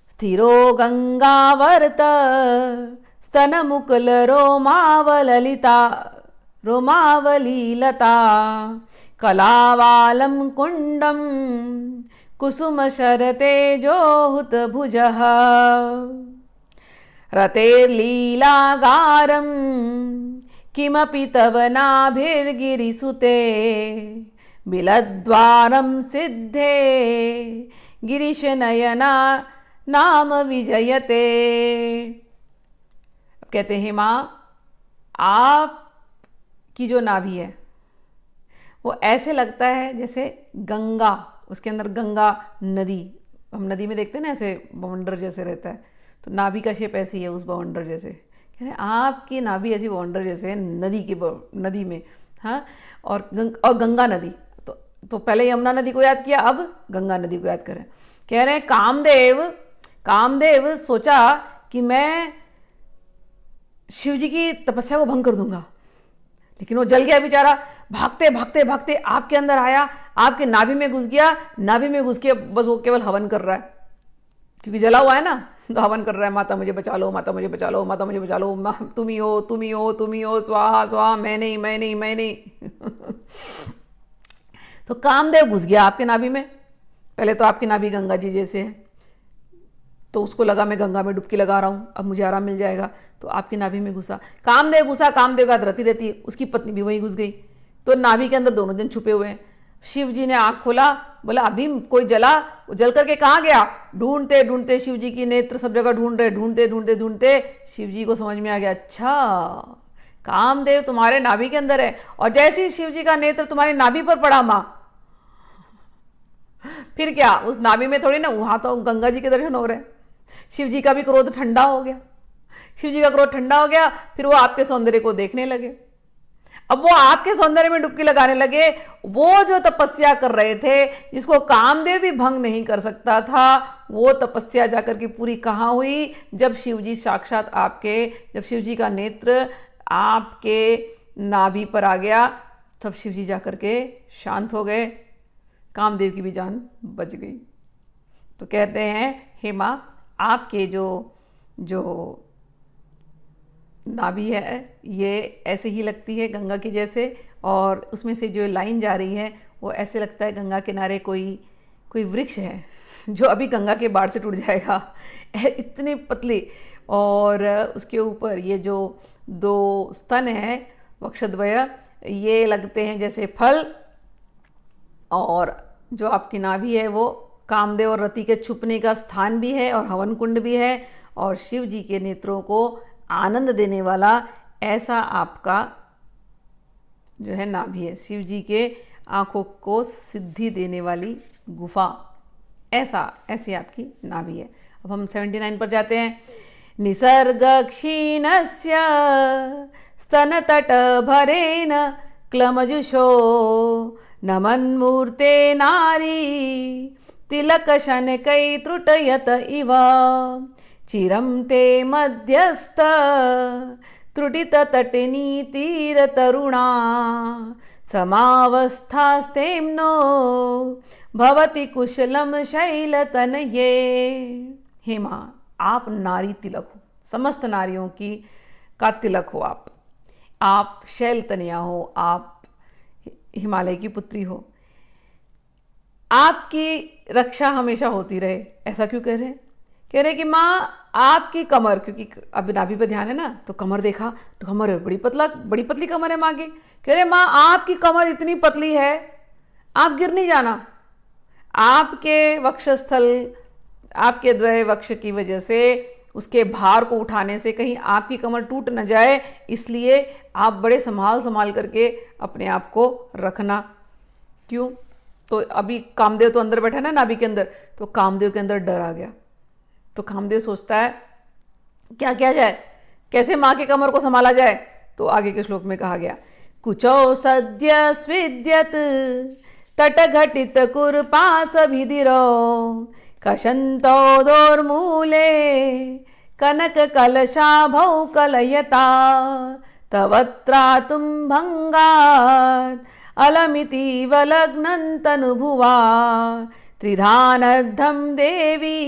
स्थिरो गंगावर्त स्तन मुकुल रोमावललिता रोमावलीलता कलावालं कुण्डं कुसुमशरतेजोहुतभुजः रतेर्लीलागारं किमपि तव नाभिर्गिरिसुते बिलद्वारं सिद्धे गिरीशनयना नाम विजयते। अब कहते हैं माँ, आप की जो नाभि है वो ऐसे लगता है जैसे गंगा, उसके अंदर गंगा नदी, हम नदी में देखते हैं ना ऐसे बवंडर जैसे रहता है, तो नाभि का शेप ऐसी है उस बवंडर जैसे। कह रहे आपकी नाभि ऐसी बवंडर जैसे है नदी में। हाँ, और गंगा नदी, तो पहले यमुना नदी को याद किया, अब गंगा नदी को याद करें। कह रहे हैं कामदेव सोचा कि मैं शिव जी की तपस्या को भंग कर दूंगा, लेकिन वो जल गया बेचारा। भागते भागते भागते आपके अंदर आया, आपके नाभि में घुस गया, नाभि में घुस के बस वो केवल हवन कर रहा है, क्योंकि जला हुआ है ना, तो हवन कर रहा है, माता मुझे बचा लो, माता मुझे बचा लो, माता मुझे बचा लो, तुम ही हो, तुम ही हो, तुम ही हो, स्वाहा स्वाहा, मैं नहीं मैं नहीं मैं नहीं। तो कामदेव घुस गया आपके नाभि में। पहले तो आपकी नाभि गंगा जी जैसे है, तो उसको लगा मैं गंगा में डुबकी लगा रहा हूँ, अब मुझे आराम मिल जाएगा, तो आपकी नाभि में घुसा। कामदेव घुसा, कामदेव का रति रहती है, उसकी पत्नी भी वहीं घुस गई, तो नाभि के अंदर दोनों जन छुपे हुए हैं। शिव जी ने आँख खोला, बोला अभी कोई जला, जल करके कहाँ गया? ढूंढते ढूंढते शिव जी की नेत्र सब जगह ढूंढ रहे, ढूंढते ढूंढते ढूंढते शिव जी को समझ में आ गया, अच्छा कामदेव तुम्हारे नाभि के अंदर है। और जैसे ही शिव जी का नेत्र तुम्हारी नाभि पर पड़ा माँ, फिर क्या उस नाभि में थोड़ी ना, वहां तो गंगा जी के दर्शन हो रहे हैं। शिव जी का भी क्रोध ठंडा हो गया, शिव जी का क्रोध ठंडा हो गया, फिर वो आपके सौंदर्य को देखने लगे। अब वो आपके सौंदर्य में डुबकी लगाने लगे। वो जो तपस्या कर रहे थे, जिसको कामदेव भी भंग नहीं कर सकता था, वो तपस्या जाकर के पूरी कहाँ हुई? जब शिव जी साक्षात जब शिव जी का नेत्र आपके नाभि पर आ गया, तब शिव जी जाकर के शांत हो गए, कामदेव की भी जान बच गई। तो कहते हैं हे माँ, आपके जो नाभि है ये ऐसे ही लगती है गंगा की जैसे, और उसमें से जो लाइन जा रही है वो ऐसे लगता है गंगा किनारे कोई वृक्ष है जो अभी गंगा के बाढ़ से टूट जाएगा, इतनी पतली। और उसके ऊपर ये जो दो स्तन हैं वक्षद्वय, ये लगते हैं जैसे फल। और जो आपकी नाभि है वो कामदेव और रति के छुपने का स्थान भी है और हवन कुंड भी है, और शिव जी के नेत्रों को आनंद देने वाला ऐसा आपका जो है नाभि है। शिव जी के आंखों को सिद्धि देने वाली गुफा, ऐसी आपकी नाभि है। अब हम 79 पर जाते हैं। निसर्ग क्षीणस्य स्तनतट भरेण क्लमजुषो नमन्मूर्ते नारी तिलक शनकै त्रुटयत इव चिरं ते मध्यस्थ त्रुटिततटिनी तीरतरुणा समावस्थास्तेम्नो भवति कुशलम शैलतनये। हे माँ, आप नारी तिलक हो, समस्त नारियों का तिलक हो आप शैलतनया हो, आप हिमालय की पुत्री हो, आपकी रक्षा हमेशा होती रहे। ऐसा क्यों कह रहे हैं? कह रहे कि माँ आपकी कमर, क्योंकि अब नाभि पे ध्यान है ना, तो कमर देखा तो कमर बड़ी पतली कमर है माँ की। कह रहे माँ आपकी कमर इतनी पतली है, आप गिर नहीं जाना। आपके वक्षस्थल, आपके द्वय वक्ष की वजह से, उसके भार को उठाने से कहीं आपकी कमर टूट न जाए, इसलिए आप बड़े संभाल करके अपने आप को रखना। क्यों? तो अभी कामदेव तो अंदर बैठा ना नाभि के अंदर, तो कामदेव के अंदर डर आ गया। तो कामदेव सोचता है क्या किया जाए, कैसे माँ की कमर को संभाला जाए। तो आगे के श्लोक में कहा गया, कुचौ सद्य स्विद्यत तट घटित कुरपास भिदिरो कशंतोदोर्मूले कनक कलशाभौ कलयता तवत्रातुं भंगात् अलमिति वलग्नन्तनुभुवा त्रिधानद्धं देवी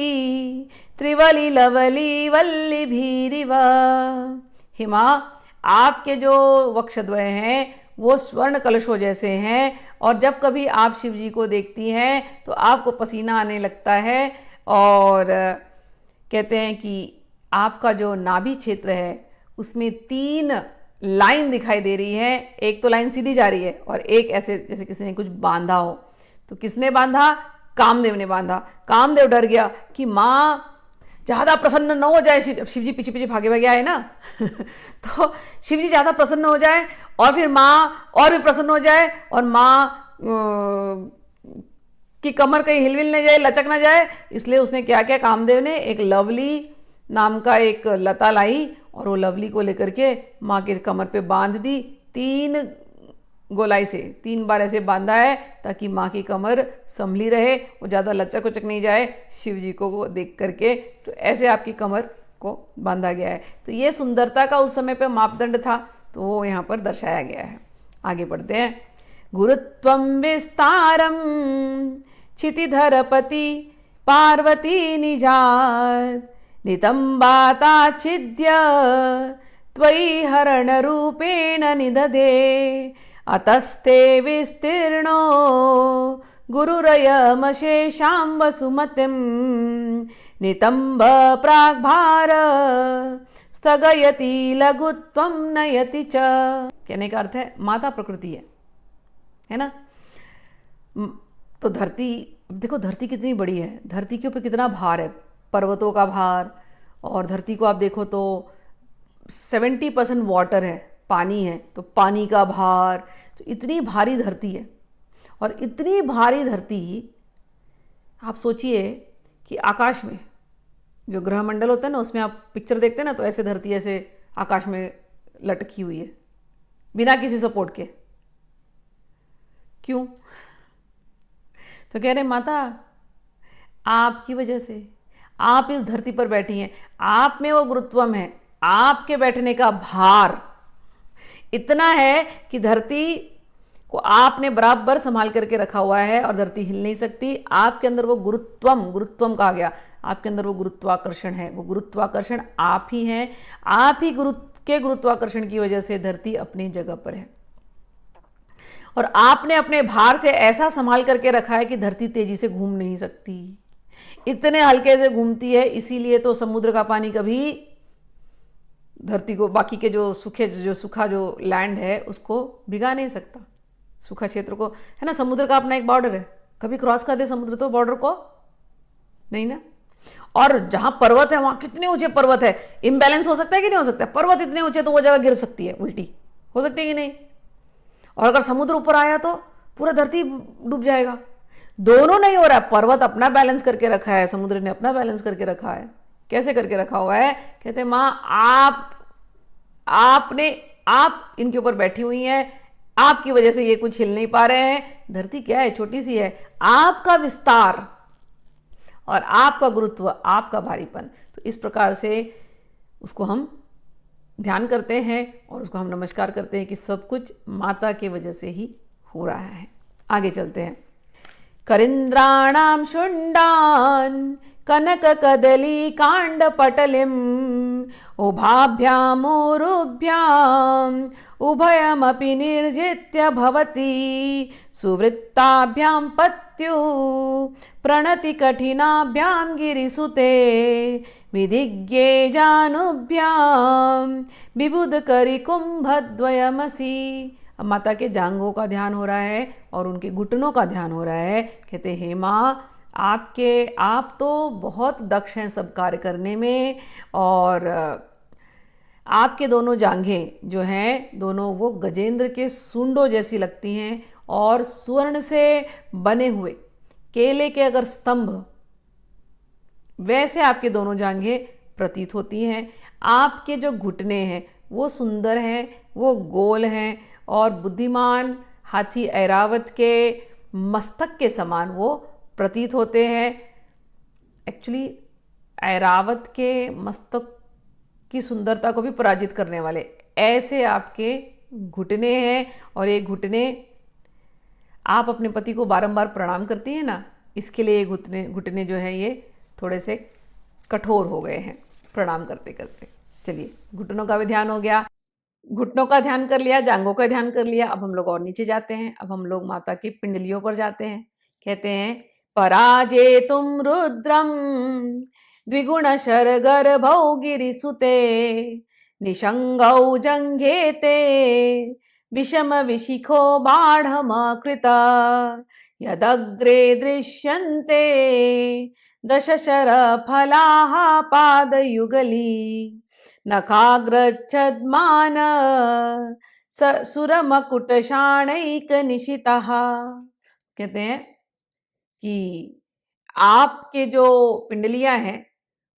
त्रिवली लवली वल्लीभीरिव। हे माँ, आपके जो वक्षद्वय हैं वो स्वर्ण कलशों जैसे हैं, और जब कभी आप शिव जी को देखती हैं तो आपको पसीना आने लगता है। और कहते हैं कि आपका जो नाभि क्षेत्र है उसमें 3 लाइन दिखाई दे रही है। एक तो लाइन सीधी जा रही है और एक ऐसे जैसे किसी ने कुछ बांधा हो। तो किसने बांधा? कामदेव ने बांधा। कामदेव डर गया कि माँ ज़्यादा प्रसन्न न हो जाए। शिव जी पीछे पीछे भागे भागे आए ना तो शिव जी ज़्यादा प्रसन्न हो जाए और फिर माँ और भी प्रसन्न हो जाए, और माँ की कमर कहीं हिलविल न जाए, लचक न जाए। इसलिए उसने क्या किया, कामदेव ने एक लवली नाम का एक लता लाई और वो लवली को लेकर के माँ के कमर पे बांध दी। 3 गोलाई से 3 बार ऐसे बांधा है ताकि माँ की कमर संभली रहे, वो ज़्यादा लचक उचक नहीं जाए शिव जी को देख करके। तो ऐसे आपकी कमर को बांधा गया है। तो ये सुंदरता का उस समय पे मापदंड था, तो वो यहाँ पर दर्शाया गया है। आगे बढ़ते हैं। गुरुत्वं विस्तारम क्षितिधरपति पार्वती निजात नितंबाताच्छिद्य त्वयि हरण रूपेण निदधे अतस्ते विस्तीर्णो गुरुरयमशेषां वसुमतिं नितंब प्राग्भार स्थगयति लघुत्वं नयति च। कहने का अर्थ है माता प्रकृति है ना। तो धरती, देखो धरती कितनी बड़ी है, धरती के ऊपर कितना भार है, पर्वतों का भार। और धरती को आप देखो तो 70% वाटर है, पानी है, तो पानी का भार। तो इतनी भारी धरती है, और इतनी भारी धरती आप सोचिए कि आकाश में जो ग्रह मंडल होता है ना, उसमें आप पिक्चर देखते हैं ना, तो ऐसे धरती ऐसे आकाश में लटकी हुई है बिना किसी सपोर्ट के। क्यों? तो कह रहे माता आपकी वजह से आप इस धरती पर बैठी हैं, आप में वो गुरुत्वम है, आपके बैठने का भार इतना है कि धरती को आपने बराबर संभाल करके रखा हुआ है और धरती हिल नहीं सकती। आपके अंदर वो गुरुत्वम कहा गया, आपके अंदर वो गुरुत्वाकर्षण है, वो गुरुत्वाकर्षण आप ही हैं। आप ही गुरुत्वाकर्षण की वजह से धरती अपनी जगह पर है, और आपने अपने भार से ऐसा संभाल करके रखा है कि धरती तेजी से घूम नहीं सकती, इतने हल्के से घूमती है। इसीलिए तो समुद्र का पानी कभी धरती को, बाकी के जो सूखा जो लैंड है उसको भिगा नहीं सकता, सूखा क्षेत्र को, है ना। समुद्र का अपना एक बॉर्डर है, कभी क्रॉस कर दे समुद्र तो बॉर्डर को नहीं ना। और जहां पर्वत है वहां कितने ऊंचे पर्वत है, इम्बैलेंस हो सकता है कि नहीं हो सकता है? पर्वत इतने ऊंचे तो वो जगह गिर सकती है, उल्टी हो सकती है कि नहीं। और अगर समुद्र ऊपर आया तो पूरा धरती डूब जाएगा। दोनों नहीं हो रहा है, पर्वत अपना बैलेंस करके रखा है, समुद्र ने अपना बैलेंस करके रखा है। कैसे करके रखा हुआ है? कहते हैं माँ आप इनके ऊपर बैठी हुई हैं, आपकी वजह से ये कुछ हिल नहीं पा रहे हैं। धरती क्या है, छोटी सी है, आपका विस्तार और आपका गुरुत्व, आपका भारीपन। तो इस प्रकार से उसको हम ध्यान करते हैं और उसको हम नमस्कार करते हैं कि सब कुछ माता की वजह से ही हो रहा है। आगे चलते हैं। करिंद्राणाम शुंडान कनक कदली कांड पटलिम उभाभ्यामोरुभ्याम उभयमपि निर्जित्य भवति सुवृत्ताभ्याम पत्यु प्रणति कठिनाभ्याम गिरिसुते विदिज्ञे जानुभ्याम विबुध करि कुंभद्वयमसि। अब माता के जांघों का ध्यान हो रहा है और उनके घुटनों का ध्यान हो रहा है। कहते हे माँ, आप तो बहुत दक्ष हैं सब कार्य करने में, और आपके दोनों जांघें जो हैं दोनों वो गजेंद्र के सूंडों जैसी लगती हैं, और स्वर्ण से बने हुए केले के अगर स्तंभ वैसे आपके दोनों जांघें प्रतीत होती हैं। आपके जो घुटने हैं वो सुंदर हैं, वो गोल हैं, और बुद्धिमान हाथी ऐरावत के मस्तक के समान वो प्रतीत होते हैं। एक्चुअली ऐरावत के मस्तक की सुंदरता को भी पराजित करने वाले ऐसे आपके घुटने हैं। और ये घुटने, आप अपने पति को बारंबार प्रणाम करती हैं ना, इसके लिए ये घुटने जो हैं ये थोड़े से कठोर हो गए हैं प्रणाम करते करते। चलिए, घुटनों का भी ध्यान हो गया। घुटनों का ध्यान कर लिया, जांघों का ध्यान कर लिया। अब हम लोग और नीचे जाते हैं। अब हम लोग माता की पिंडलियों पर जाते हैं। कहते हैं पराजेतुं रुद्रम द्विगुण शरगर्भौ गिरिसुते निषंगौ जंघेते विषम विशिखो बाढ़मकृता यदग्रे दृश्यन्ते दशशर फलाः पादयुगली नखाग्रच्छद्मान सुरमकुटशाणैक निशितः। कहते हैं कि आपके जो पिंडलियां हैं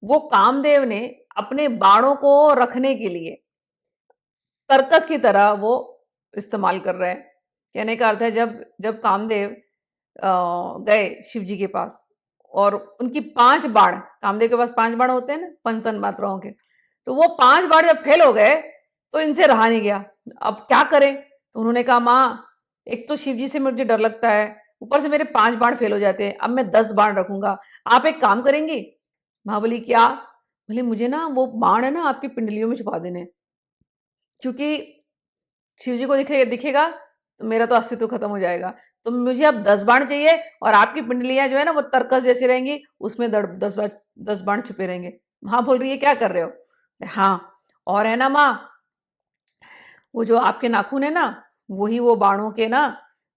वो कामदेव ने अपने बाणों को रखने के लिए तरकस की तरह वो इस्तेमाल कर रहे हैं। कहने का अर्थ है जब जब कामदेव गए शिव जी के पास और उनकी 5 बाण, कामदेव के पास 5 बाण होते हैं ना पंचतन मात्राओं के, तो वो 5 बाण जब फेल हो गए तो इनसे रहा नहीं गया। अब क्या करें? तो उन्होंने कहा माँ, एक तो शिव जी से मुझे डर लगता है, ऊपर से मेरे 5 बाण फेल हो जाते हैं, अब मैं 10 बाण रखूंगा। आप एक काम करेंगी? माँ बोली क्या? बोले मुझे ना वो बाण है ना आपकी पिंडलियों में छुपा देने, क्योंकि शिव जी को दिखेगा तो मेरा तो अस्तित्व खत्म हो जाएगा। तो मुझे अब 10 बाण चाहिए और आपकी पिंडलियां जो है ना वो तरकस जैसी रहेंगी, उसमें 10 बाण छुपे रहेंगे। माँ बोल रही है क्या कर रहे हो? हाँ, और है ना माँ, वो जो आपके नाखून है ना, वही वो बाणों के ना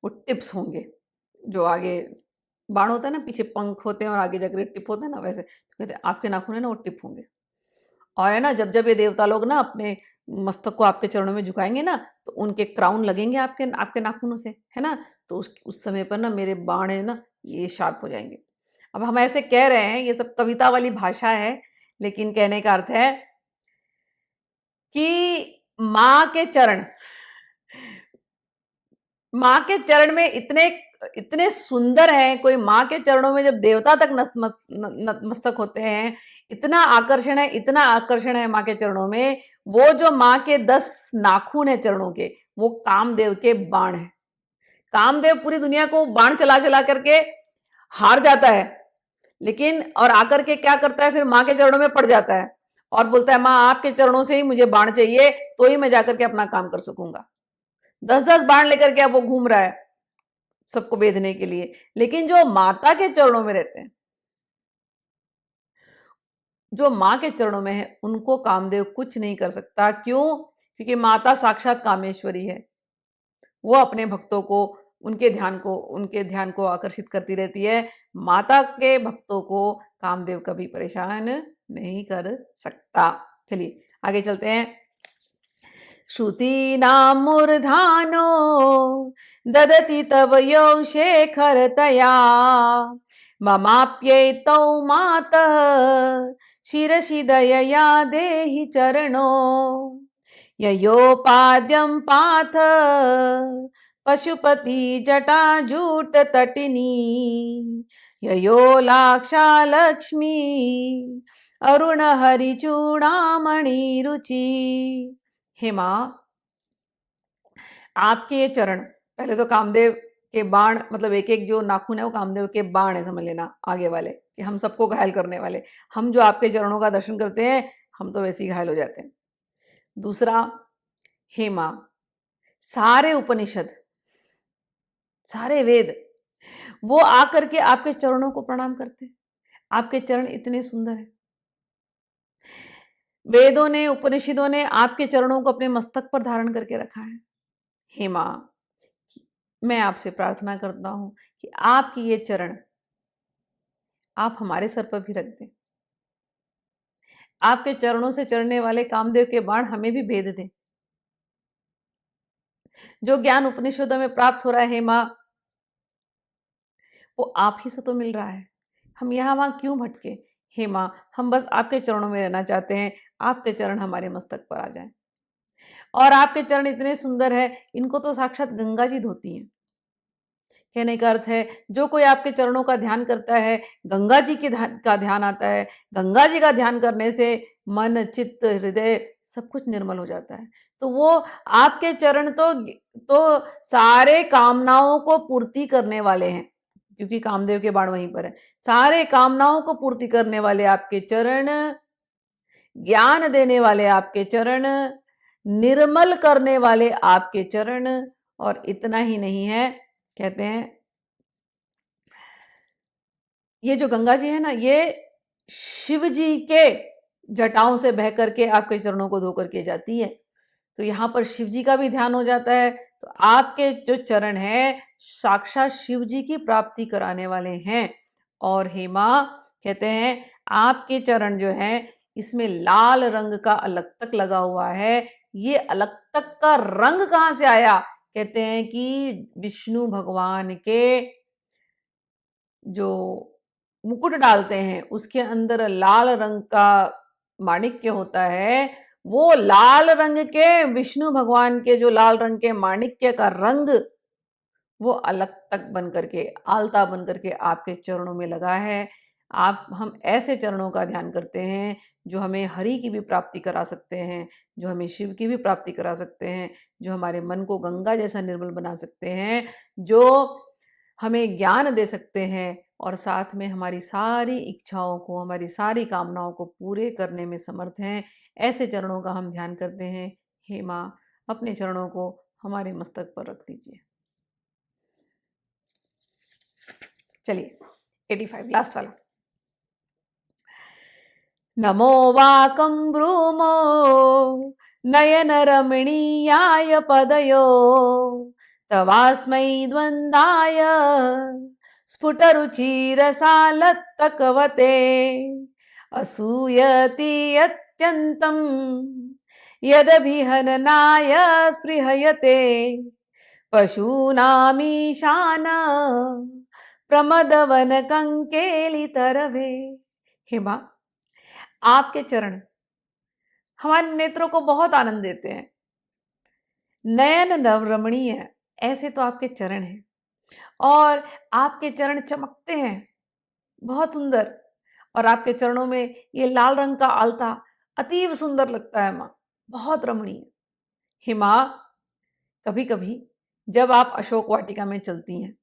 वो टिप्स होंगे। जो आगे बाण होता है ना, पीछे पंख होते हैं और आगे जाकर टिप होता है ना, वैसे तो कहते हैं आपके नाखून है ना वो टिप होंगे। और है ना जब जब ये देवता लोग ना अपने मस्तक को आपके चरणों में झुकाएंगे ना, तो उनके क्राउन लगेंगे आपके आपके नाखूनों से, है ना, तो उस समय पर ना मेरे बाण है ना ये शार्प हो जाएंगे। अब हम ऐसे कह रहे हैं, ये सब कविता वाली भाषा है, लेकिन कहने का अर्थ है कि माँ के चरण, माँ के चरण में इतने इतने सुंदर हैं। कोई माँ के चरणों में जब देवता तक नतमस्तक होते हैं, इतना आकर्षण है, इतना आकर्षण है माँ के चरणों में। वो जो माँ के 10 नाखून है चरणों के, वो कामदेव के बाण है। कामदेव पूरी दुनिया को बाण चला चला करके हार जाता है, लेकिन और आकर के क्या करता है, फिर माँ के चरणों में पड़ जाता है और बोलता है माँ आपके चरणों से ही मुझे बाण चाहिए, तो ही मैं जाकर के अपना काम कर सकूंगा। 10-10 बाण लेकर के अब वो घूम रहा है सबको बेधने के लिए। लेकिन जो माता के चरणों में रहते हैं, जो माँ के चरणों में है, उनको कामदेव कुछ नहीं कर सकता। क्यों? क्योंकि माता साक्षात कामेश्वरी है। वो अपने भक्तों को, उनके ध्यान को आकर्षित करती रहती है। माता के भक्तों को कामदेव कभी परेशान नहीं कर सकता। चलिए आगे चलते हैं। श्रुतीनां मूर्धानो ददति तव यौ शेखरतया ममाप्येतौ मातः शिरसि दयया देहि चरणो ययोपाद्यं पाथ पशुपति जटाजूट तटिनी ययो लाक्षा लक्ष्मी अरुण हरिचूड़ामणि रुचि। हे माँ, आपके ये चरण, पहले तो कामदेव के बाण, मतलब एक एक जो नाखून है वो कामदेव के बाण है, समझ लेना आगे वाले, कि हम सबको घायल करने वाले। हम जो आपके चरणों का दर्शन करते हैं, हम तो वैसे ही घायल हो जाते हैं। दूसरा, हे माँ, सारे उपनिषद, सारे वेद, वो आकर के आपके चरणों को प्रणाम करते हैं। आपके चरण इतने सुंदर हैं। वेदों ने, उपनिषदों ने आपके चरणों को अपने मस्तक पर धारण करके रखा है। हे माँ, मैं आपसे प्रार्थना करता हूं कि आपकी ये चरण आप हमारे सर पर भी रख दें। आपके चरणों से चढ़ने वाले कामदेव के बाण हमें भी भेद दें। जो ज्ञान उपनिषदों में प्राप्त हो रहा है, हे माँ, वो आप ही से तो मिल रहा है। हम यहाँ वहां क्यों भटके? हे माँ, हम बस आपके चरणों में रहना चाहते हैं। आपके चरण हमारे मस्तक पर आ जाएं। और आपके चरण इतने सुंदर है, इनको तो साक्षात गंगा जी धोती हैं। कहने का अर्थ है, जो कोई आपके चरणों का ध्यान करता है, गंगा जी के का ध्यान आता है। गंगा जी का ध्यान करने से मन, चित्त, हृदय सब कुछ निर्मल हो जाता है। तो वो आपके चरण तो सारे कामनाओं को पूर्ति करने वाले हैं, क्योंकि कामदेव के बाण वहीं पर है। सारे कामनाओं को पूर्ति करने वाले आपके चरण, ज्ञान देने वाले आपके चरण, निर्मल करने वाले आपके चरण। और इतना ही नहीं है, कहते हैं ये जो गंगा जी है ना, ये शिव जी के जटाओं से बह करके आपके चरणों को धो करके जाती है। तो यहाँ पर शिव जी का भी ध्यान हो जाता है। तो आपके जो चरण हैं साक्षात शिव जी की प्राप्ति कराने वाले हैं। और हे माँ, कहते हैं आपके चरण जो हैं इसमें लाल रंग का अलक्तक लगा हुआ है। ये अलक्तक का रंग कहाँ से आया? कहते हैं कि विष्णु भगवान के जो मुकुट डालते हैं उसके अंदर लाल रंग का माणिक्य होता है। वो लाल रंग के विष्णु भगवान के जो लाल रंग के माणिक्य का रंग वो अलग तक बन करके, आलता बन करके आपके चरणों में लगा है। आप हम ऐसे चरणों का ध्यान करते हैं जो हमें हरि की भी प्राप्ति करा सकते हैं, जो हमें शिव की भी प्राप्ति करा सकते हैं, जो हमारे मन को गंगा जैसा निर्मल बना सकते हैं, जो हमें ज्ञान दे सकते हैं और साथ में हमारी सारी इच्छाओं को, हमारी सारी कामनाओं को पूरे करने में समर्थ हैं। ऐसे चरणों का हम ध्यान करते हैं। हे माँ, अपने चरणों को हमारे मस्तक पर रख दीजिए। चलिए 85 लास्ट वाला। नमो वाकं ब्रूमो नयन रमणीयाय पदयो तवास्मै द्वन्द्वाय स्फुटरुचिरसालत्तकवते असूयति अत्यन्तं यदभिहननाय स्पृहयते पशूनामीशान प्रमदवन कंकेलितरवे। हे माँ, आपके चरण हमारे नेत्रों को बहुत आनंद देते हैं। नयन नव रमणीय ऐसे तो आपके चरण हैं और आपके चरण चमकते हैं, बहुत सुंदर। और आपके चरणों में ये लाल रंग का आलता अतीव सुंदर लगता है माँ, बहुत रमणीय। हे माँ, कभी कभी जब आप अशोक वाटिका में चलती हैं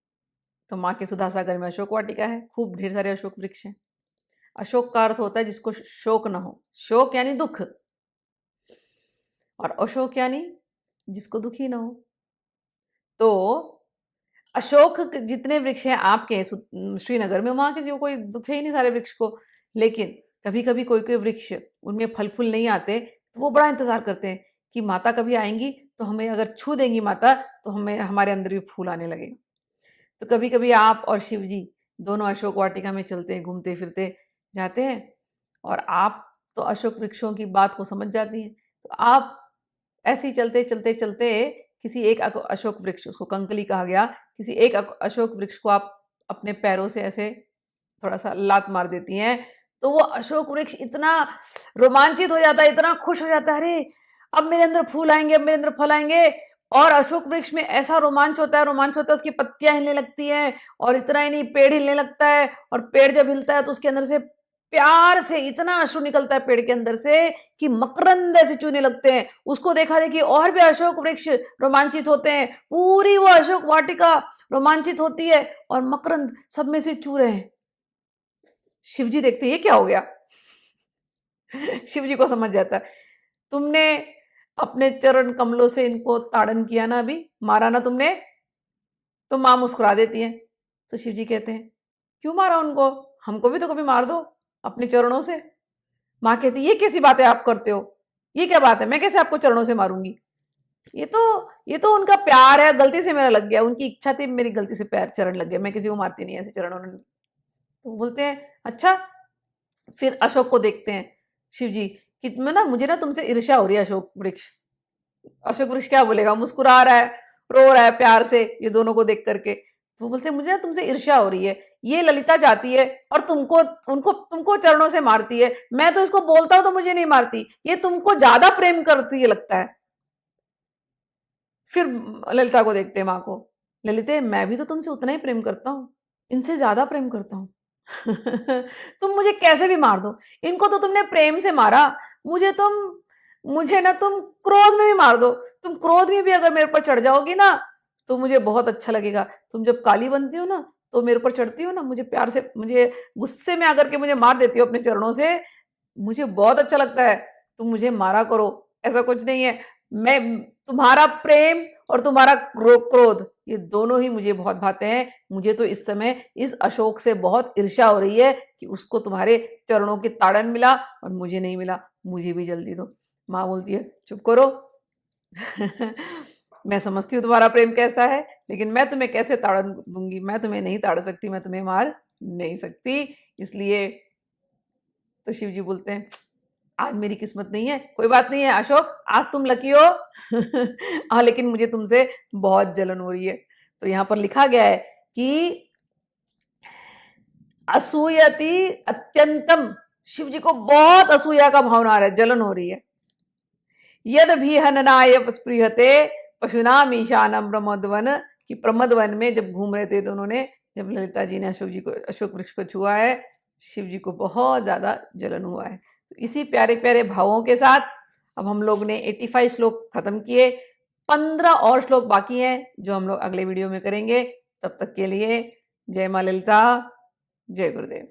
तो माँ के सुधा सागर में अशोक वाटिका है, खूब ढेर सारे अशोक वृक्ष हैं। अशोक का अर्थ होता है जिसको शोक न हो, शोक यानी दुख, और अशोक यानी जिसको दुखी ना हो। तो अशोक जितने वृक्ष हैं आपके श्रीनगर में, वहां किसी को कोई दुख है ही नहीं सारे वृक्ष को। लेकिन कभी कभी कोई कोई वृक्ष उनमें फल फूल नहीं आते तो वो बड़ा इंतजार करते हैं कि माता कभी आएंगी तो हमें अगर छू देंगी माता तो हमें हमारे अंदर भी फूल आने लगेगा। तो कभी कभी आप और शिव जी दोनों अशोक वाटिका में चलते हैं, घूमते फिरते जाते हैं और आप तो अशोक वृक्षों की बात को समझ जाती हैं। तो आप ऐसे ही चलते चलते चलते किसी एक अशोक वृक्ष, उसको कंकली कहा गया, किसी एक अशोक वृक्ष को आप अपने पैरों से ऐसे थोड़ा सा लात मार देती हैं तो वो अशोक वृक्ष इतना रोमांचित हो जाता है, इतना खुश हो जाता है, अरे अब मेरे अंदर फूल आएंगे, अब मेरे अंदर फल आएंगे। और अशोक वृक्ष में ऐसा रोमांच होता है, रोमांच होता है, उसकी पत्तियां हिलने लगती हैं और इतना ही नहीं, पेड़ हिलने लगता है। और पेड़ जब हिलता है तो उसके अंदर से प्यार से इतना अश्रु निकलता है पेड़ के अंदर से कि मकरंद ऐसे चूने लगते हैं। उसको देखा देखी और भी अशोक वृक्ष रोमांचित होते हैं, पूरी वो अशोक वाटिका रोमांचित होती है और मकरंद सब में से चू रहे हैं। शिव जी देखते ये क्या हो गया। शिव जी को समझ जाता है, तुमने अपने चरण कमलों से इनको ताड़न किया ना, अभी मारा ना तुमने। तो मां मुस्कुरा देती है। तो शिव जी कहते हैं क्यों मारा उनको, हमको भी तो कभी मार दो अपने चरणों से। माँ कहती ये कैसी बातें आप करते हो, ये क्या बात है, मैं कैसे आपको चरणों से मारूंगी। ये तो उनका प्यार है, गलती से मेरा लग गया, उनकी इच्छा थी, मेरी गलती से पैर चरण लग गया, मैं किसी को मारती नहीं ऐसे चरण। उन्होंने तो बोलते हैं अच्छा। फिर अशोक को देखते हैं शिव जी कि मैं ना, मुझे ना तुमसे ईर्ष्या हो रही है। अशोक वृक्ष, अशोक वृक्ष क्या बोलेगा, मुस्कुरा रहा है, रो रहा है प्यार से ये दोनों को देख करके। तो बोलते हैं मुझे ना तुमसे ईर्ष्या हो रही है, ये ललिता जाती है और तुमको चरणों से मारती है, मैं तो इसको बोलता हूं तो मुझे नहीं मारती, ये तुमको ज्यादा प्रेम करती है लगता है। फिर ललिता को देखते हैं, माँ को, ललिते मैं भी तो तुमसे उतना ही प्रेम करता हूँ, इनसे ज्यादा प्रेम करता हूँ। तुम मुझे कैसे भी मार दो, इनको तो तुमने प्रेम से मारा, मुझे ना तुम क्रोध में भी मार दो, तुम क्रोध में भी अगर मेरे पर चढ़ जाओगी ना तो मुझे बहुत अच्छा लगेगा। तुम जब काली बनती हो ना तो मेरे ऊपर चढ़ती हो ना, मुझे प्यार से, मुझे गुस्से में आकर के मुझे मार देती हो अपने चरणों से, मुझे बहुत अच्छा लगता है। तुम मुझे मारा करो, ऐसा कुछ नहीं है, मैं तुम्हारा प्रेम और तुम्हारा क्रोध ये दोनों ही मुझे बहुत भाते हैं। मुझे तो इस समय इस अशोक से बहुत ईर्ष्या हो रही है कि उसको तुम्हारे चरणों की ताड़न मिला और मुझे नहीं मिला, मुझे भी जल्दी दो। माँ बोलती है चुप करो। मैं समझती हूँ तुम्हारा प्रेम कैसा है, लेकिन मैं तुम्हें कैसे ताड़न दूंगी, मैं तुम्हें नहीं ताड़ सकती, मैं तुम्हें मार नहीं सकती। इसलिए तो शिव जी बोलते हैं आज मेरी किस्मत नहीं है, कोई बात नहीं है अशोक, आज तुम लकी हो। हाँ लेकिन मुझे तुमसे बहुत जलन हो रही है। तो यहाँ पर लिखा गया है कि असूयति अत्यंतम, शिव जी को बहुत असूया का भावना आ रहा है, जलन हो रही है। यद भी हननाय स्पृहते पशुनाम ईशानम प्रमोदवन, कि प्रमोदवन में जब घूम रहे थे तो उन्होंने, जब ललिता जी ने अशोक जी को, अशोक वृक्ष को छुआ है, शिव जी को बहुत ज्यादा जलन हुआ है। तो इसी प्यारे प्यारे भावों के साथ अब हम लोग ने 85 श्लोक खत्म किए। 15 और श्लोक बाकी हैं जो हम लोग अगले वीडियो में करेंगे। तब तक के लिए जय मां ललिता, जय गुरुदेव।